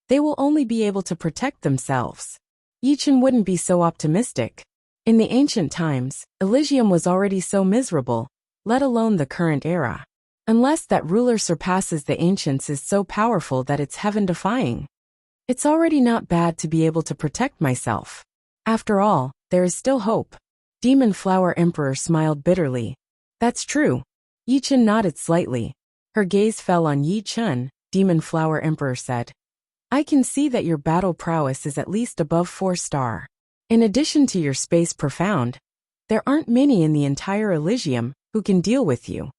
they will only be able to protect themselves. Yi Chen wouldn't be so optimistic. In the ancient times, Elysium was already so miserable, let alone the current era. Unless that ruler surpasses the ancients is so powerful that it's heaven-defying. It's already not bad to be able to protect myself. After all, there is still hope. Demon Flower Emperor smiled bitterly. That's true. Yi Chen nodded slightly. Her gaze fell on Yi Chen. Demon Flower Emperor said. I can see that your battle prowess is at least above 4 star. In addition to your space profound, there aren't many in the entire Elysium who can deal with you.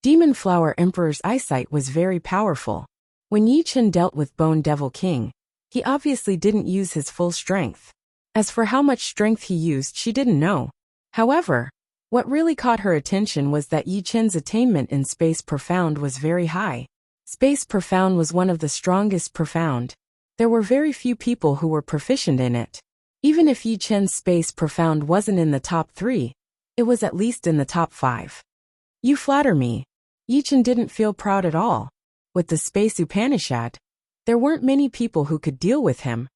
Demon Flower Emperor's eyesight was very powerful. When Yi Chen dealt with Bone Devil King, he obviously didn't use his full strength. As for how much strength he used, she didn't know. However, what really caught her attention was that Yi Chen's attainment in Space Profound was very high. Space Profound was one of the strongest profound. There were very few people who were proficient in it. Even if Yi Chen's Space Profound wasn't in the top 3, it was at least in the top 5. You flatter me. Yi Chen didn't feel proud at all. With the Space Upanishad, there weren't many people who could deal with him.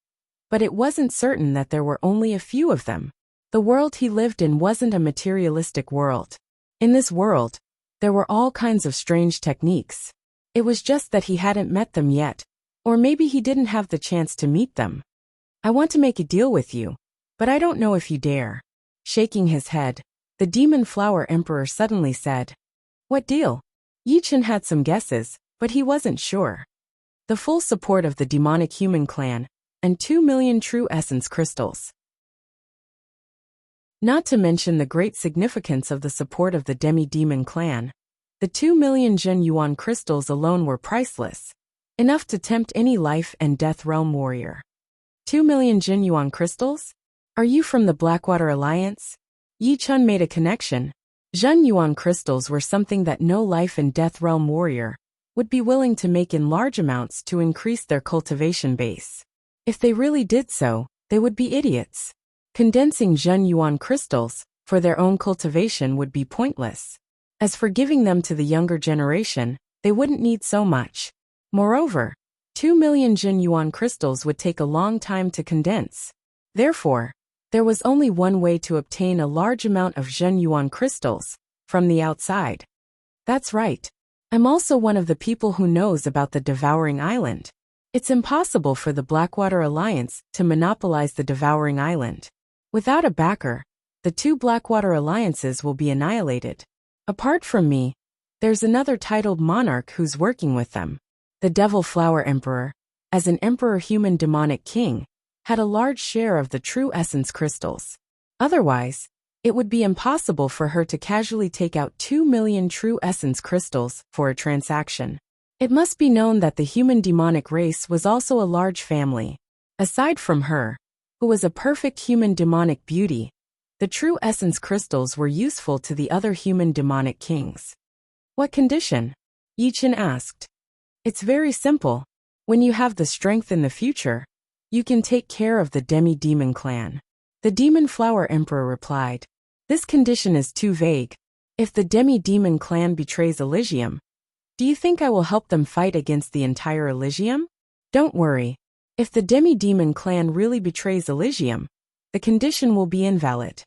But it wasn't certain that there were only a few of them. The world he lived in wasn't a materialistic world. In this world, there were all kinds of strange techniques. It was just that he hadn't met them yet, or maybe he didn't have the chance to meet them. I want to make a deal with you, but I don't know if you dare. Shaking his head, the Demon Flower Emperor suddenly said. What deal? Yi Chen had some guesses, but he wasn't sure. The full support of the demonic human clan, and 2 million true essence crystals. Not to mention the great significance of the support of the demi-demon clan. The 2 million Zhen Yuan crystals alone were priceless, enough to tempt any life and death realm warrior. 2 million Zhen Yuan crystals? Are you from the Blackwater Alliance? Yi Chen made a connection. Zhen Yuan crystals were something that no life and death realm warrior would be willing to make in large amounts to increase their cultivation base. If they really did so, they would be idiots. Condensing Zhen Yuan crystals for their own cultivation would be pointless. As for giving them to the younger generation, they wouldn't need so much. Moreover, 2 million Zhen Yuan crystals would take a long time to condense. Therefore, there was only one way to obtain a large amount of Zhen Yuan crystals, from the outside. That's right. I'm also one of the people who knows about the Devouring Island. It's impossible for the Blackwater Alliance to monopolize the Devouring Island. Without a backer, the 2 Blackwater Alliances will be annihilated. Apart from me, there's another titled monarch who's working with them. The Devil Flower Emperor, as an Emperor Human Demonic King, had a large share of the true essence crystals. Otherwise, it would be impossible for her to casually take out 2 million true essence crystals for a transaction. It must be known that the human demonic race was also a large family. Aside from her, who was a perfect human demonic beauty, the true essence crystals were useful to the other human demonic kings. What condition? Yi Chen asked. It's very simple. When you have the strength in the future, you can take care of the demi-demon clan. The Demon Flower Emperor replied. This condition is too vague. If the demi-demon clan betrays Elysium, do you think I will help them fight against the entire Elysium? Don't worry. If the demi-demon clan really betrays Elysium, the condition will be invalid.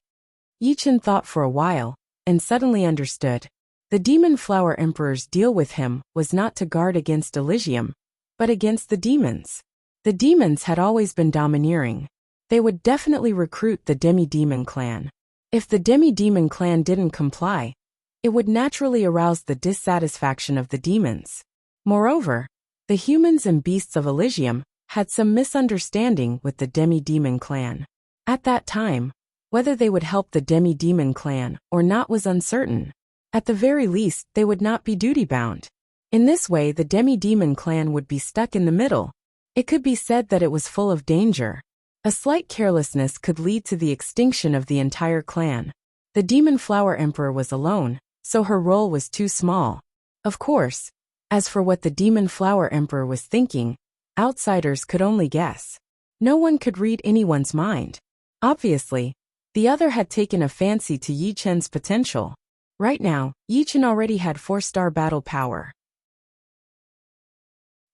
Yi Chen thought for a while, and suddenly understood. The Demon Flower Emperor's deal with him was not to guard against Elysium, but against the demons. The demons had always been domineering. They would definitely recruit the demi-demon clan. If the demi-demon clan didn't comply, it would naturally arouse the dissatisfaction of the demons. Moreover, the humans and beasts of Elysium had some misunderstanding with the demi-demon clan. At that time, whether they would help the demi-demon clan or not was uncertain. At the very least, they would not be duty-bound. In this way, the demi-demon clan would be stuck in the middle. It could be said that it was full of danger. A slight carelessness could lead to the extinction of the entire clan. The Demon Flower Emperor was alone, so her role was too small. Of course, as for what the Demon Flower Emperor was thinking, outsiders could only guess. No one could read anyone's mind. Obviously, the other had taken a fancy to Yi Chen's potential. Right now, Yi Chen already had 4-star battle power.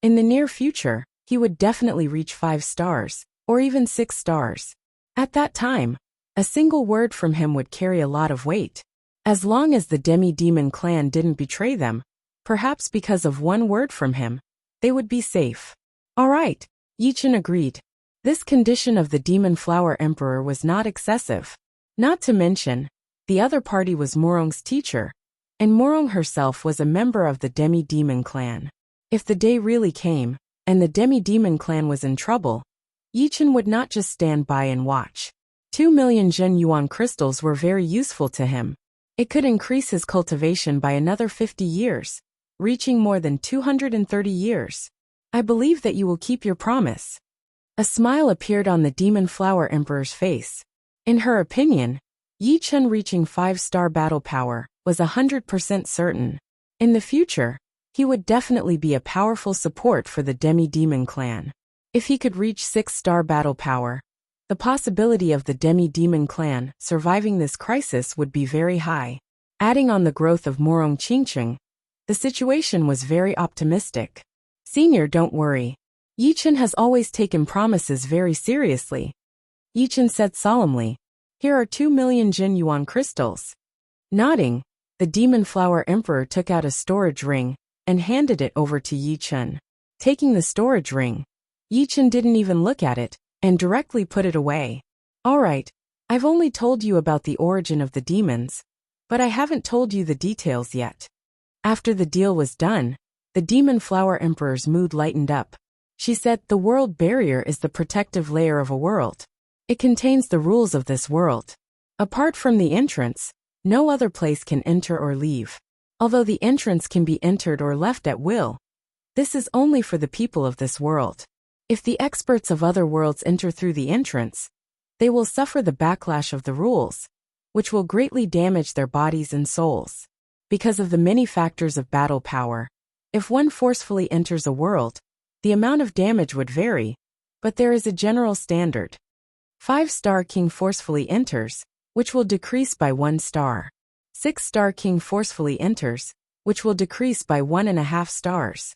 In the near future, he would definitely reach 5 stars, or even 6 stars. At that time, a single word from him would carry a lot of weight. As long as the demi-demon clan didn't betray them, perhaps because of one word from him, they would be safe. Alright, Yi Chen agreed. This condition of the Demon Flower Emperor was not excessive. Not to mention, the other party was Morong's teacher, and Morong herself was a member of the demi-demon clan. If the day really came, and the demi-demon clan was in trouble, Yi Chen would not just stand by and watch. 2 million Zhen Yuan crystals were very useful to him. It could increase his cultivation by another 50 years, reaching more than 230 years. I believe that you will keep your promise. A smile appeared on the Demon Flower Emperor's face. In her opinion, Yi Chen reaching 5-star battle power was 100% certain. In the future, he would definitely be a powerful support for the demi-demon clan. If he could reach 6-star battle power, the possibility of the demi-demon clan surviving this crisis would be very high. Adding on the growth of Morong Qingqing, the situation was very optimistic. Senior, don't worry. Yi Chen has always taken promises very seriously. Yi Chen said solemnly, here are 2 million Jin Yuan crystals. Nodding, the Demon Flower Emperor took out a storage ring and handed it over to Yi Chen. Taking the storage ring, Yi Chen didn't even look at it and directly put it away. Alright, I've only told you about the origin of the demons, but I haven't told you the details yet. After the deal was done, the Demon Flower Emperor's mood lightened up. She said, the world barrier is the protective layer of a world. It contains the rules of this world. Apart from the entrance, no other place can enter or leave. Although the entrance can be entered or left at will, this is only for the people of this world. If the experts of other worlds enter through the entrance, they will suffer the backlash of the rules, which will greatly damage their bodies and souls. Because of the many factors of battle power, if one forcefully enters a world, the amount of damage would vary, but there is a general standard. 5-star king forcefully enters, which will decrease by 1 star. 6-star king forcefully enters, which will decrease by 1.5 stars.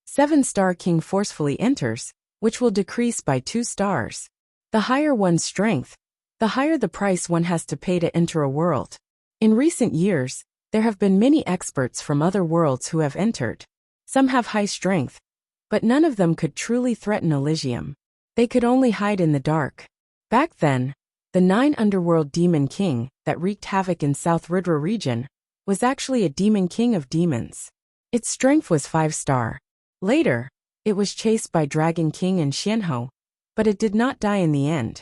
7-star king forcefully enters, which will decrease by 2 stars. The higher one's strength, the higher the price one has to pay to enter a world. In recent years, there have been many experts from other worlds who have entered. Some have high strength, but none of them could truly threaten Elysium. They could only hide in the dark. Back then, the 9 underworld demon king that wreaked havoc in South Ridra region was actually a demon king of demons. Its strength was 5-star. Later, it was chased by Dragon King and Xianhou, but it did not die in the end.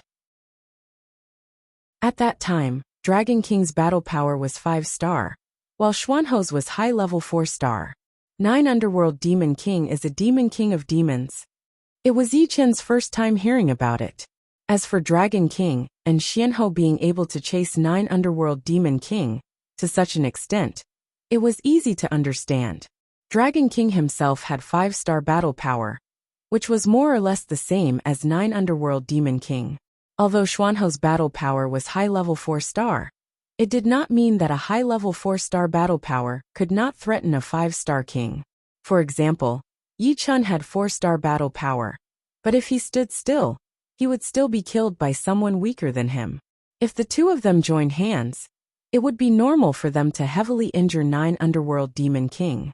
At that time, Dragon King's battle power was 5-star, while Xuanhou's was high-level 4-star. 9 underworld demon king is a demon king of demons. It was Yi Chen's first time hearing about it. As for Dragon King and Xianhou being able to chase 9 underworld demon king to such an extent, it was easy to understand. Dragon King himself had 5-star battle power, which was more or less the same as 9 underworld demon king. Although Xuanhou's battle power was high-level 4-star, it did not mean that a high-level 4-star battle power could not threaten a 5-star king. For example, Yi Chen had 4-star battle power, But if he stood still, he would still be killed by someone weaker than him. If the two of them joined hands, it would be normal for them to heavily injure 9 underworld demon king.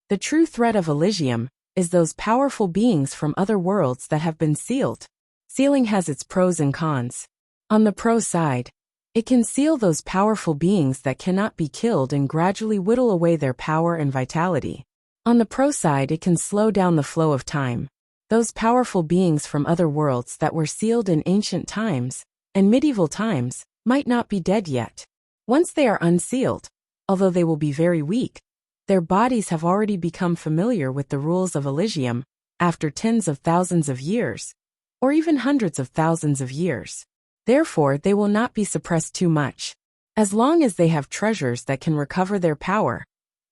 The true threat of Elysium is those powerful beings from other worlds that have been sealed. Sealing has its pros and cons. On the pro side, it can seal those powerful beings that cannot be killed and gradually whittle away their power and vitality. On the pro side, it can slow down the flow of time. Those powerful beings from other worlds that were sealed in ancient times and medieval times might not be dead yet. Once they are unsealed, although they will be very weak, their bodies have already become familiar with the rules of Elysium after tens of thousands of years, or even hundreds of thousands of years. Therefore, they will not be suppressed too much. As long as they have treasures that can recover their power,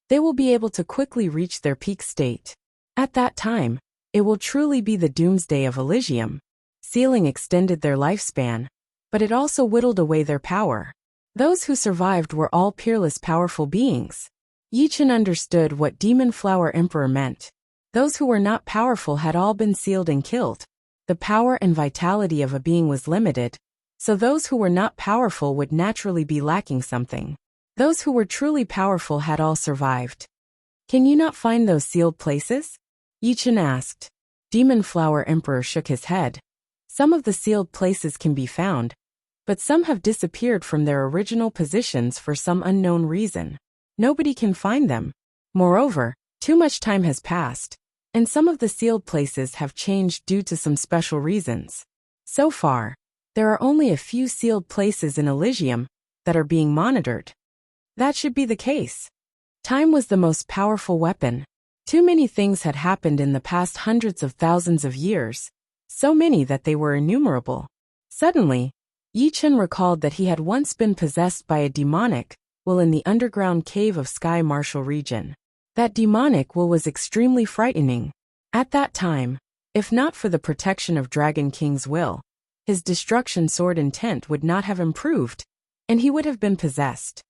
they will be able to quickly reach their peak state. At that time, it will truly be the doomsday of Elysium. Sealing extended their lifespan, but it also whittled away their power. Those who survived were all peerless powerful beings. Yi Chen understood what Demon Flower Emperor meant. Those who were not powerful had all been sealed and killed. The power and vitality of a being was limited, so those who were not powerful would naturally be lacking something. Those who were truly powerful had all survived. Can you not find those sealed places? Yi Chen asked. Demon Flower Emperor shook his head. Some of the sealed places can be found, but some have disappeared from their original positions for some unknown reason. Nobody can find them. Moreover, too much time has passed, and some of the sealed places have changed due to some special reasons. So far, there are only a few sealed places in Elysium that are being monitored. That should be the case. Time was the most powerful weapon. Too many things had happened in the past hundreds of thousands of years, so many that they were innumerable. Suddenly, Yi Chen recalled that he had once been possessed by a demonic will in the underground cave of Sky Martial region. That demonic will was extremely frightening. At that time, if not for the protection of Dragon King's will, his destruction sword intent would not have improved, and he would have been possessed.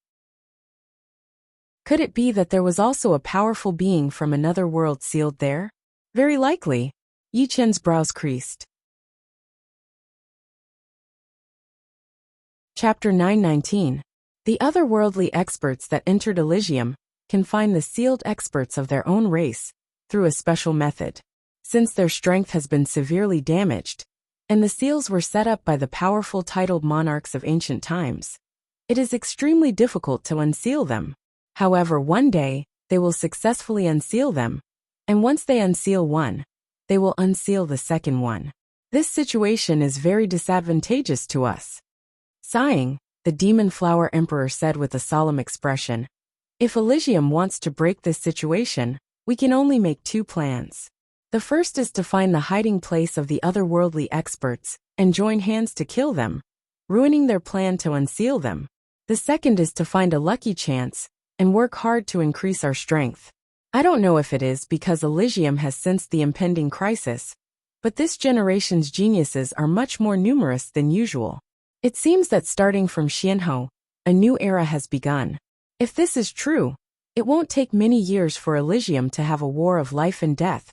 Could it be that there was also a powerful being from another world sealed there? Very likely. Yi Chen's brows creased. Chapter 919. The otherworldly experts that entered Elysium can find the sealed experts of their own race through a special method. Since their strength has been severely damaged, and the seals were set up by the powerful titled monarchs of ancient times, it is extremely difficult to unseal them. However, one day, they will successfully unseal them, and once they unseal one, they will unseal the second one. This situation is very disadvantageous to us. Sighing, the Demon Flower Emperor said with a solemn expression, if Elysium wants to break this situation, we can only make 2 plans. The first is to find the hiding place of the otherworldly experts and join hands to kill them, ruining their plan to unseal them. The second is to find a lucky chance and work hard to increase our strength. I don't know if it is because Elysium has sensed the impending crisis, but this generation's geniuses are much more numerous than usual. It seems that starting from Xianhou, a new era has begun. If this is true, it won't take many years for Elysium to have a war of life and death,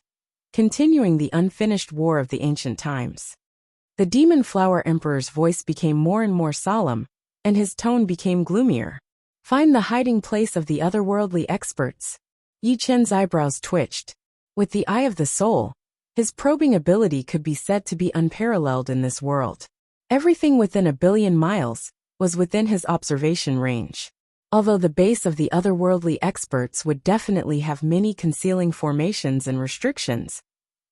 continuing the unfinished war of the ancient times. The Demon Flower Emperor's voice became more and more solemn, and his tone became gloomier. Find the hiding place of the otherworldly experts. Yi Chen's eyebrows twitched. With the eye of the soul, his probing ability could be said to be unparalleled in this world. Everything within 1 billion miles was within his observation range. Although the base of the otherworldly experts would definitely have many concealing formations and restrictions,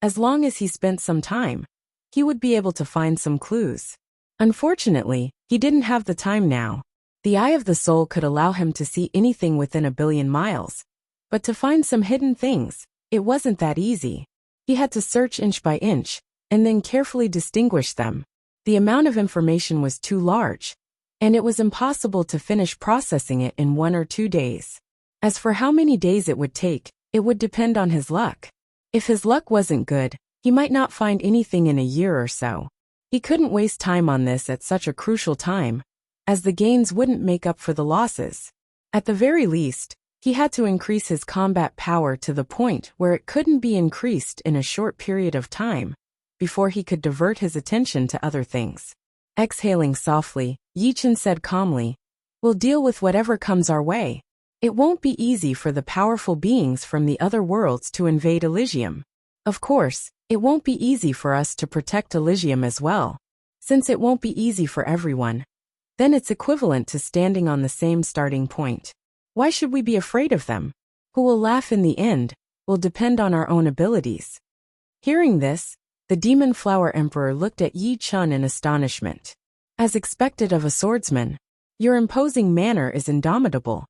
as long as he spent some time, he would be able to find some clues. Unfortunately, he didn't have the time now. The eye of the soul could allow him to see anything within 1 billion miles, but to find some hidden things, it wasn't that easy. He had to search inch by inch, and then carefully distinguish them. The amount of information was too large, and it was impossible to finish processing it in 1 or 2 days. As for how many days it would take, it would depend on his luck. If his luck wasn't good, he might not find anything in a year or so. He couldn't waste time on this at such a crucial time, as the gains wouldn't make up for the losses. At the very least, he had to increase his combat power to the point where it couldn't be increased in a short period of time, before he could divert his attention to other things. Exhaling softly, Yichen said calmly, "We'll deal with whatever comes our way. It won't be easy for the powerful beings from the other worlds to invade Elysium. Of course, it won't be easy for us to protect Elysium as well. Since it won't be easy for everyone, then it's equivalent to standing on the same starting point. Why should we be afraid of them? Who will laugh in the end will depend on our own abilities." Hearing this, the Demon Flower Emperor looked at Yi Chun in astonishment. As expected of a swordsman, your imposing manner is indomitable.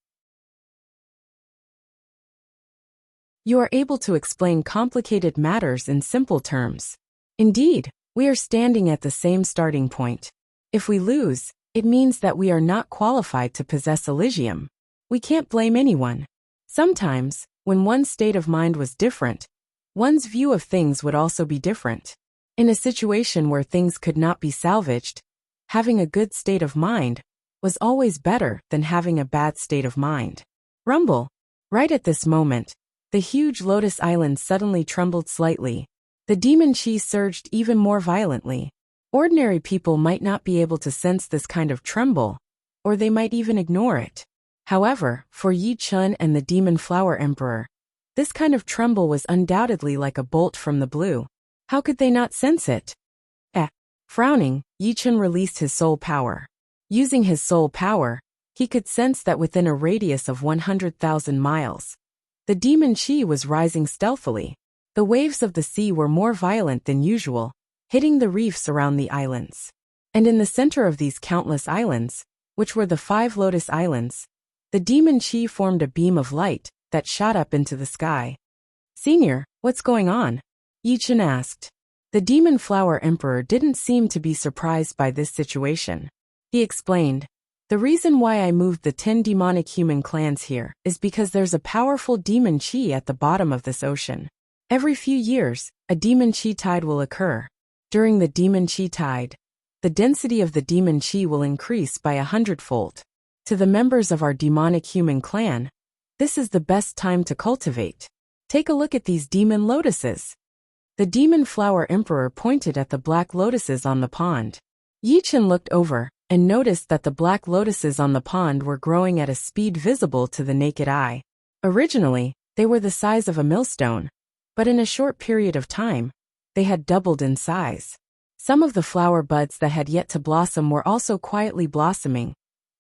You are able to explain complicated matters in simple terms. Indeed, we are standing at the same starting point. If we lose, it means that we are not qualified to possess Elysium. We can't blame anyone. Sometimes, when one's state of mind was different, one's view of things would also be different. In a situation where things could not be salvaged, having a good state of mind was always better than having a bad state of mind. Rumble. Right at this moment, the huge Lotus Island suddenly trembled slightly. The demon chi surged even more violently. Ordinary people might not be able to sense this kind of tremble, or they might even ignore it. However, for Yi Chun and the Demon Flower Emperor, this kind of tremble was undoubtedly like a bolt from the blue. How could they not sense it? Frowning, Yi Chun released his soul power. Using his soul power, he could sense that within a radius of 100,000 miles, the demon chi was rising stealthily. The waves of the sea were more violent than usual, hitting the reefs around the islands. And in the center of these countless islands, which were the 5 Lotus Islands, the demon chi formed a beam of light that shot up into the sky. "Senior, what's going on?" Yi Chun asked. The Demon Flower Emperor didn't seem to be surprised by this situation. He explained, "The reason why I moved the 10 demonic human clans here is because there's a powerful demon chi at the bottom of this ocean. Every few years, a demon chi tide will occur. During the demon chi tide, the density of the demon chi will increase by 100-fold. To the members of our demonic human clan, this is the best time to cultivate. Take a look at these demon lotuses." The Demon Flower Emperor pointed at the black lotuses on the pond. Yi Chun looked over and noticed that the black lotuses on the pond were growing at a speed visible to the naked eye. Originally, they were the size of a millstone, but in a short period of time, they had doubled in size. Some of the flower buds that had yet to blossom were also quietly blossoming,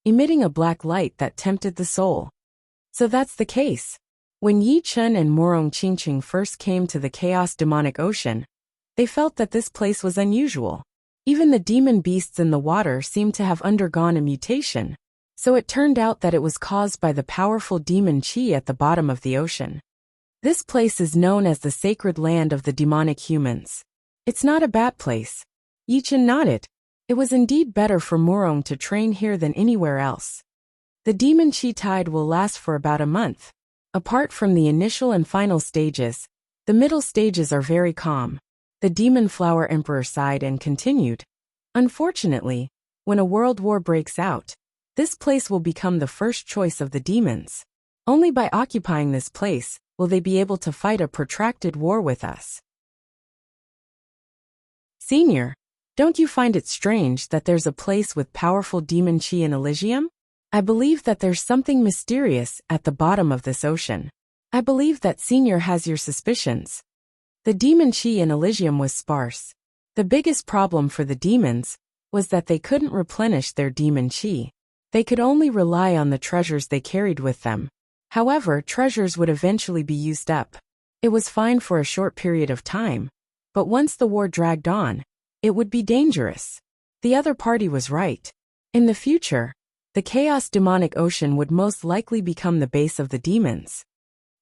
emitting a black light that tempted the soul. So that's the case. When Yi Chun and Morong Qingqing first came to the Chaos Demonic Ocean, they felt that this place was unusual. Even the demon beasts in the water seemed to have undergone a mutation, so it turned out that it was caused by the powerful demon chi at the bottom of the ocean. This place is known as the sacred land of the demonic humans. It's not a bad place. Yi Chun nodded. It was indeed better for Morong to train here than anywhere else. The demon chi tide will last for about a month. Apart from the initial and final stages, the middle stages are very calm. The Demon Flower Emperor sighed and continued, "Unfortunately, when a world war breaks out, this place will become the first choice of the demons. Only by occupying this place will they be able to fight a protracted war with us." "Senior, don't you find it strange that there's a place with powerful demon chi in Elysium? I believe that there's something mysterious at the bottom of this ocean. I believe that Senior has your suspicions." The demon chi in Elysium was sparse. The biggest problem for the demons was that they couldn't replenish their demon chi. They could only rely on the treasures they carried with them. However, treasures would eventually be used up. It was fine for a short period of time, but once the war dragged on, it would be dangerous. The other party was right. In the future, the Chaos Demonic Ocean would most likely become the base of the demons.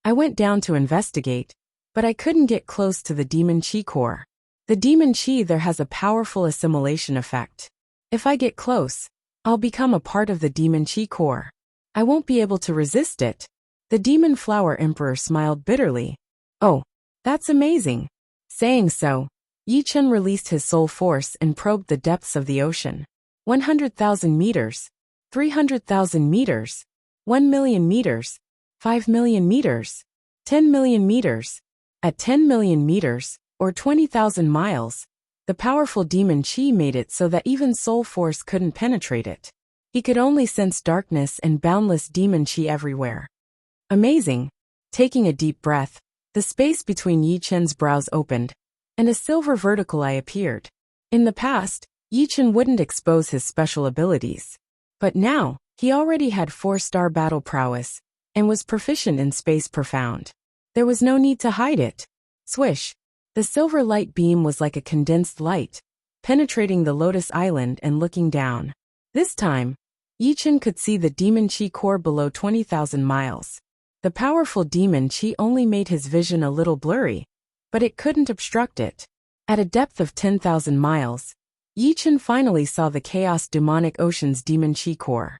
I went down to investigate, but I couldn't get close to the demon chi core. The demon chi there has a powerful assimilation effect. If I get close, I'll become a part of the demon chi core. I won't be able to resist it. The Demon Flower Emperor smiled bitterly. "Oh, that's amazing." Saying so, Yi Chun released his soul force and probed the depths of the ocean. 100,000 meters. 300,000 meters, 1 million meters, 5 million meters, 10 million meters. At 10 million meters, or 20,000 miles, The powerful demon chi made it so that even soul force couldn't penetrate it. He could only sense darkness and boundless demon chi everywhere. Amazing. Taking a deep breath, the space between Yi Chen's brows opened, and a silver vertical eye appeared. In the past, Yi Chen wouldn't expose his special abilities. But now, he already had 4-star battle prowess, and was proficient in space profound. There was no need to hide it. Swish. The silver light beam was like a condensed light, penetrating the Lotus Island and looking down. This time, Yi Chen could see the demon chi core below 20,000 miles. The powerful demon chi only made his vision a little blurry, but it couldn't obstruct it. At a depth of 10,000 miles, Yi Chen finally saw the chaos demonic ocean's demon chi core.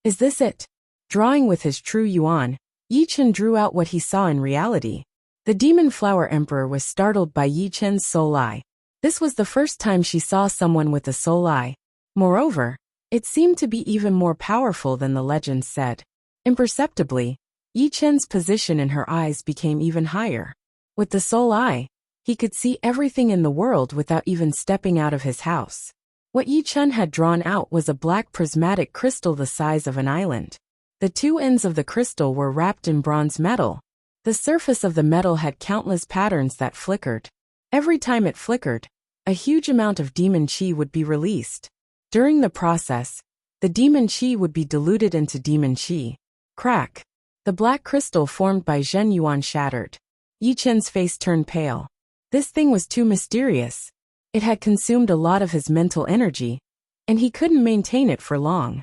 Is this it? Drawing with his true yuan, Yi Chen drew out what he saw in reality. The demon flower emperor was startled by Yi Chen's soul eye. This was the first time she saw someone with a soul eye. Moreover, it seemed to be even more powerful than the legends said. Imperceptibly, Yi Chen's position in her eyes became even higher. With the soul eye, he could see everything in the world without even stepping out of his house. What Yi Chen had drawn out was a black prismatic crystal the size of an island. The two ends of the crystal were wrapped in bronze metal. The surface of the metal had countless patterns that flickered. Every time it flickered, a huge amount of demon chi would be released. During the process, the demon chi would be diluted into demon chi. Crack. The black crystal formed by Zhen Yuan shattered. Yi Chen's face turned pale. This thing was too mysterious. It had consumed a lot of his mental energy, and he couldn't maintain it for long.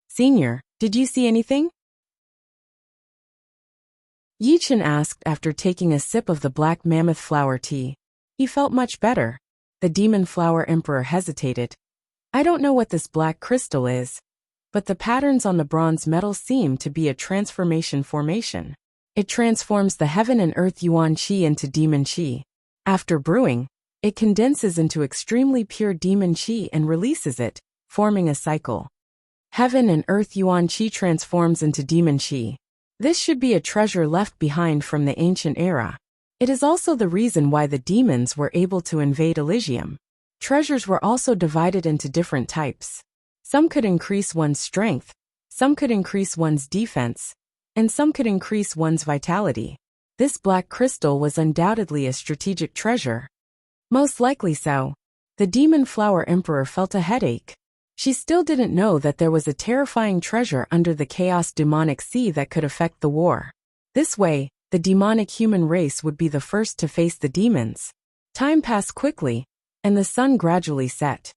Senior, did you see anything? Yi Chen asked after taking a sip of the black mammoth flower tea. He felt much better. The demon flower emperor hesitated. I don't know what this black crystal is, but the patterns on the bronze metal seem to be a transformation formation. It transforms the heaven and earth yuan chi into demon chi. After brewing, it condenses into extremely pure demon chi and releases it, forming a cycle. Heaven and earth yuan chi transforms into demon chi. This should be a treasure left behind from the ancient era. It is also the reason why the demons were able to invade Elysium. Treasures were also divided into different types. Some could increase one's strength, some could increase one's defense, and some could increase one's vitality. This black crystal was undoubtedly a strategic treasure. Most likely so. The demon flower emperor felt a headache. She still didn't know that there was a terrifying treasure under the chaos demonic sea that could affect the war. This way, the demonic human race would be the first to face the demons. Time passed quickly, and the sun gradually set.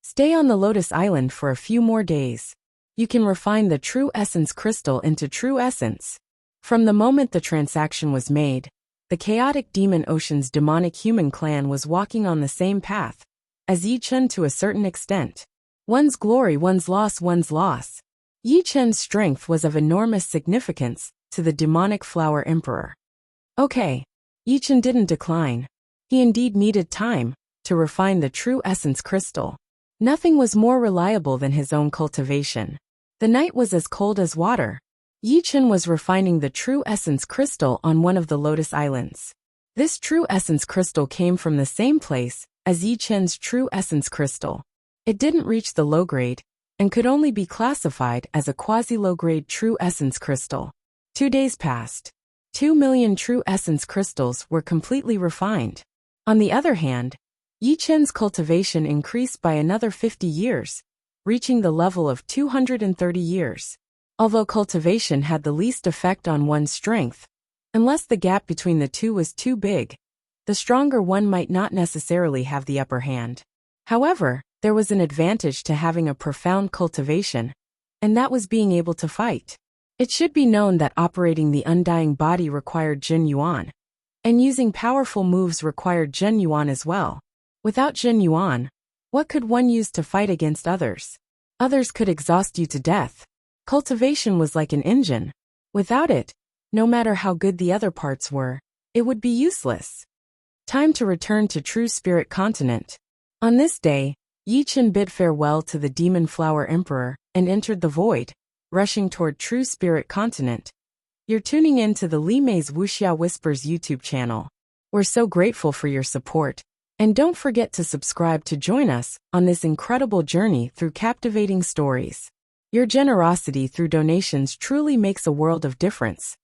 Stay on the Lotus Island for a few more days. You can refine the true essence crystal into true essence. From the moment the transaction was made, the chaotic demon ocean's demonic human clan was walking on the same path as Yi Chen to a certain extent. One's glory, one's loss, one's loss. Yi Chen's strength was of enormous significance to the demonic flower emperor. Okay. Yi Chen didn't decline. He indeed needed time to refine the true essence crystal. Nothing was more reliable than his own cultivation. The night was as cold as water. Yi Chen was refining the true essence crystal on one of the Lotus Islands. This true essence crystal came from the same place as Yi Chen's true essence crystal. It didn't reach the low grade, and could only be classified as a quasi-low grade true essence crystal. 2 days passed. 2 million true essence crystals were completely refined. On the other hand, Yi Chen's cultivation increased by another 50 years, reaching the level of 230 years. Although cultivation had the least effect on one's strength, unless the gap between the two was too big, the stronger one might not necessarily have the upper hand. However, there was an advantage to having a profound cultivation, and that was being able to fight. It should be known that operating the undying body required Jin Yuan, and using powerful moves required Jin Yuan as well. Without Jin Yuan, what could one use to fight against others? Others could exhaust you to death. Cultivation was like an engine. Without it, no matter how good the other parts were, it would be useless. Time to return to True Spirit Continent. On this day, Yi Chen bid farewell to the Demon Flower Emperor and entered the void, rushing toward True Spirit Continent. You're tuning in to the Li Mei's Wuxia Whispers YouTube channel. We're so grateful for your support, And don't forget to subscribe to join us on this incredible journey through captivating stories. Your generosity through donations truly makes a world of difference,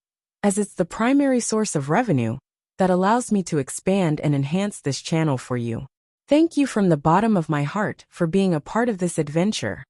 as it's the primary source of revenue that allows me to expand and enhance this channel for you. Thank you from the bottom of my heart for being a part of this adventure.